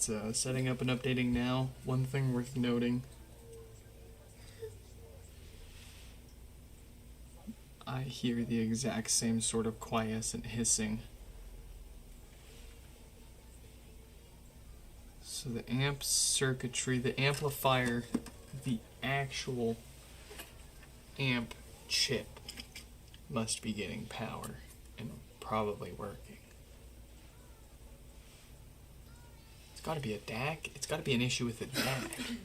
It's setting up and updating now. One thing worth noting. I hear the exact same sort of quiescent hissing. So the amp circuitry, the amplifier, the actual amp chip must be getting power and probably working. It's got to be a DAC. It's got to be an issue with the DAC.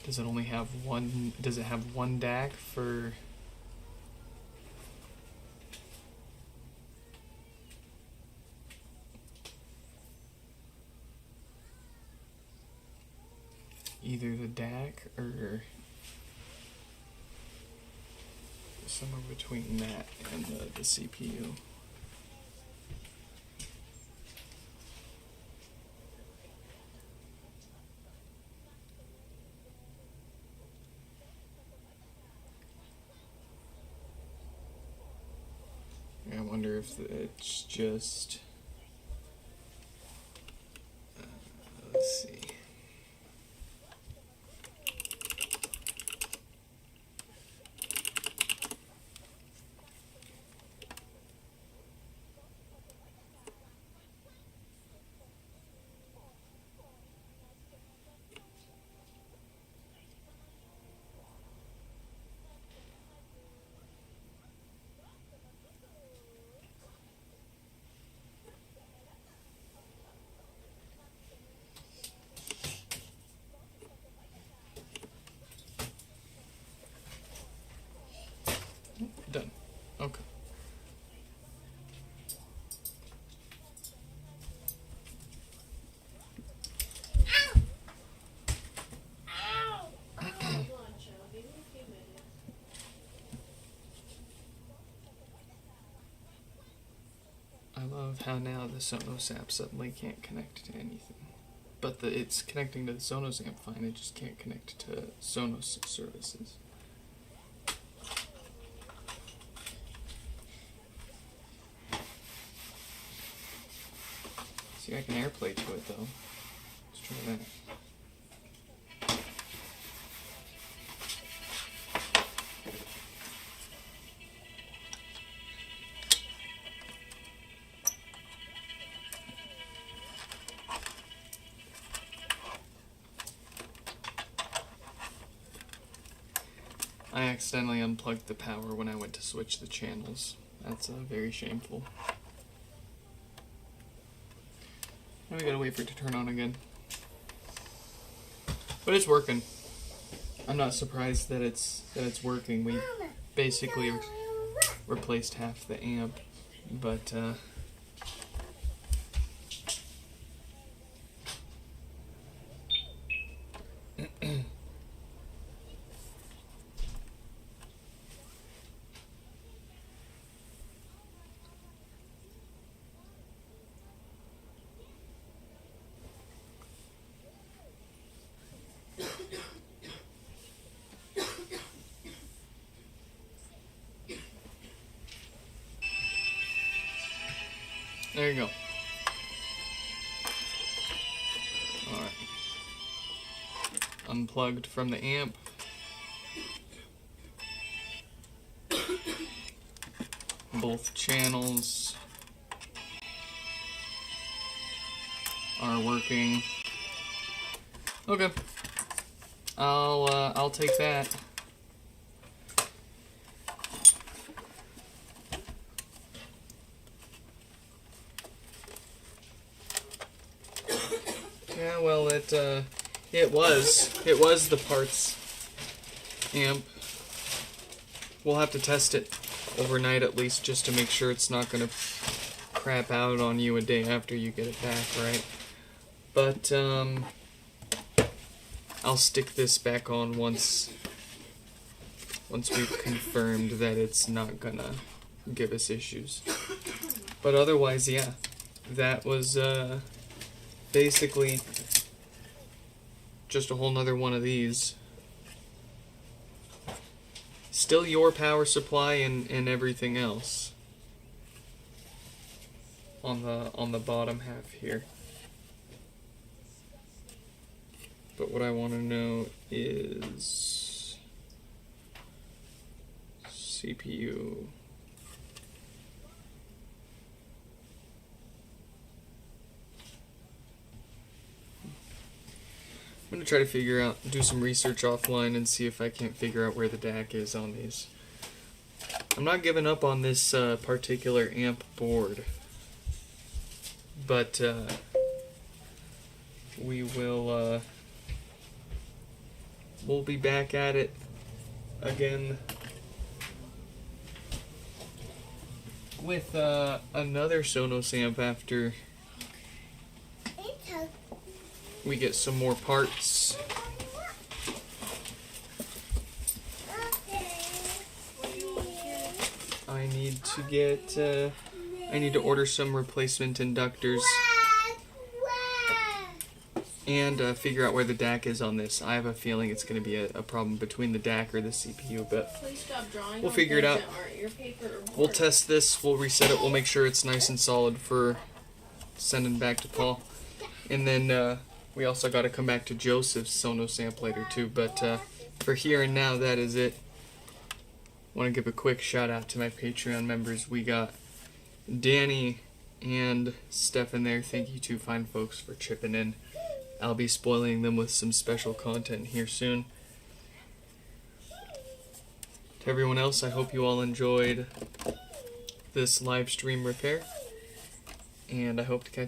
Does it only have one? Does it have one DAC for? Either the DAC or somewhere between that and the CPU. I wonder if it's just... let's see. Done. Okay. I love how now the Sonos app suddenly can't connect to anything. But it's connecting to the Sonos amp fine, it just can't connect to Sonos services. See, I can AirPlay to it though. Let's try that. I accidentally unplugged the power when I went to switch the channels. That's very shameful. Now we gotta wait for it to turn on again. But it's working. I'm not surprised that it's working. We basically replaced half the amp, but there you go. Alright. Unplugged from the amp. Both channels are working. Okay. I'll take that. Yeah, well, it was the parts amp. We'll have to test it overnight at least just to make sure it's not gonna crap out on you a day after you get it back, right? But I'll stick this back on once we've confirmed that it's not gonna give us issues. But otherwise, yeah, that was basically just a whole nother one of these. Still your power supply and everything else on the bottom half here. But what I want to know is CPU. I'm going to try to do some research offline and see if I can't figure out where the DAC is on these. I'm not giving up on this particular amp board, but we'll be back at it again with another Sonos amp after we get some more parts. I need to order some replacement inductors and figure out where the DAC is on this. I have a feeling it's going to be a problem between the DAC or the CPU, but Please stop drawing we'll on figure it things out. that aren't your paper or board. We'll test this, we'll reset it, we'll make sure it's nice and solid for sending back to Paul. And then we also got to come back to Joseph's Sonos amp later too, but for here and now, that is it. Want to give a quick shout out to my Patreon members. We got Danny and Stefan there. Thank you two fine folks for chipping in. I'll be spoiling them with some special content here soon. To everyone else, I hope you all enjoyed this live stream repair, and I hope to catch you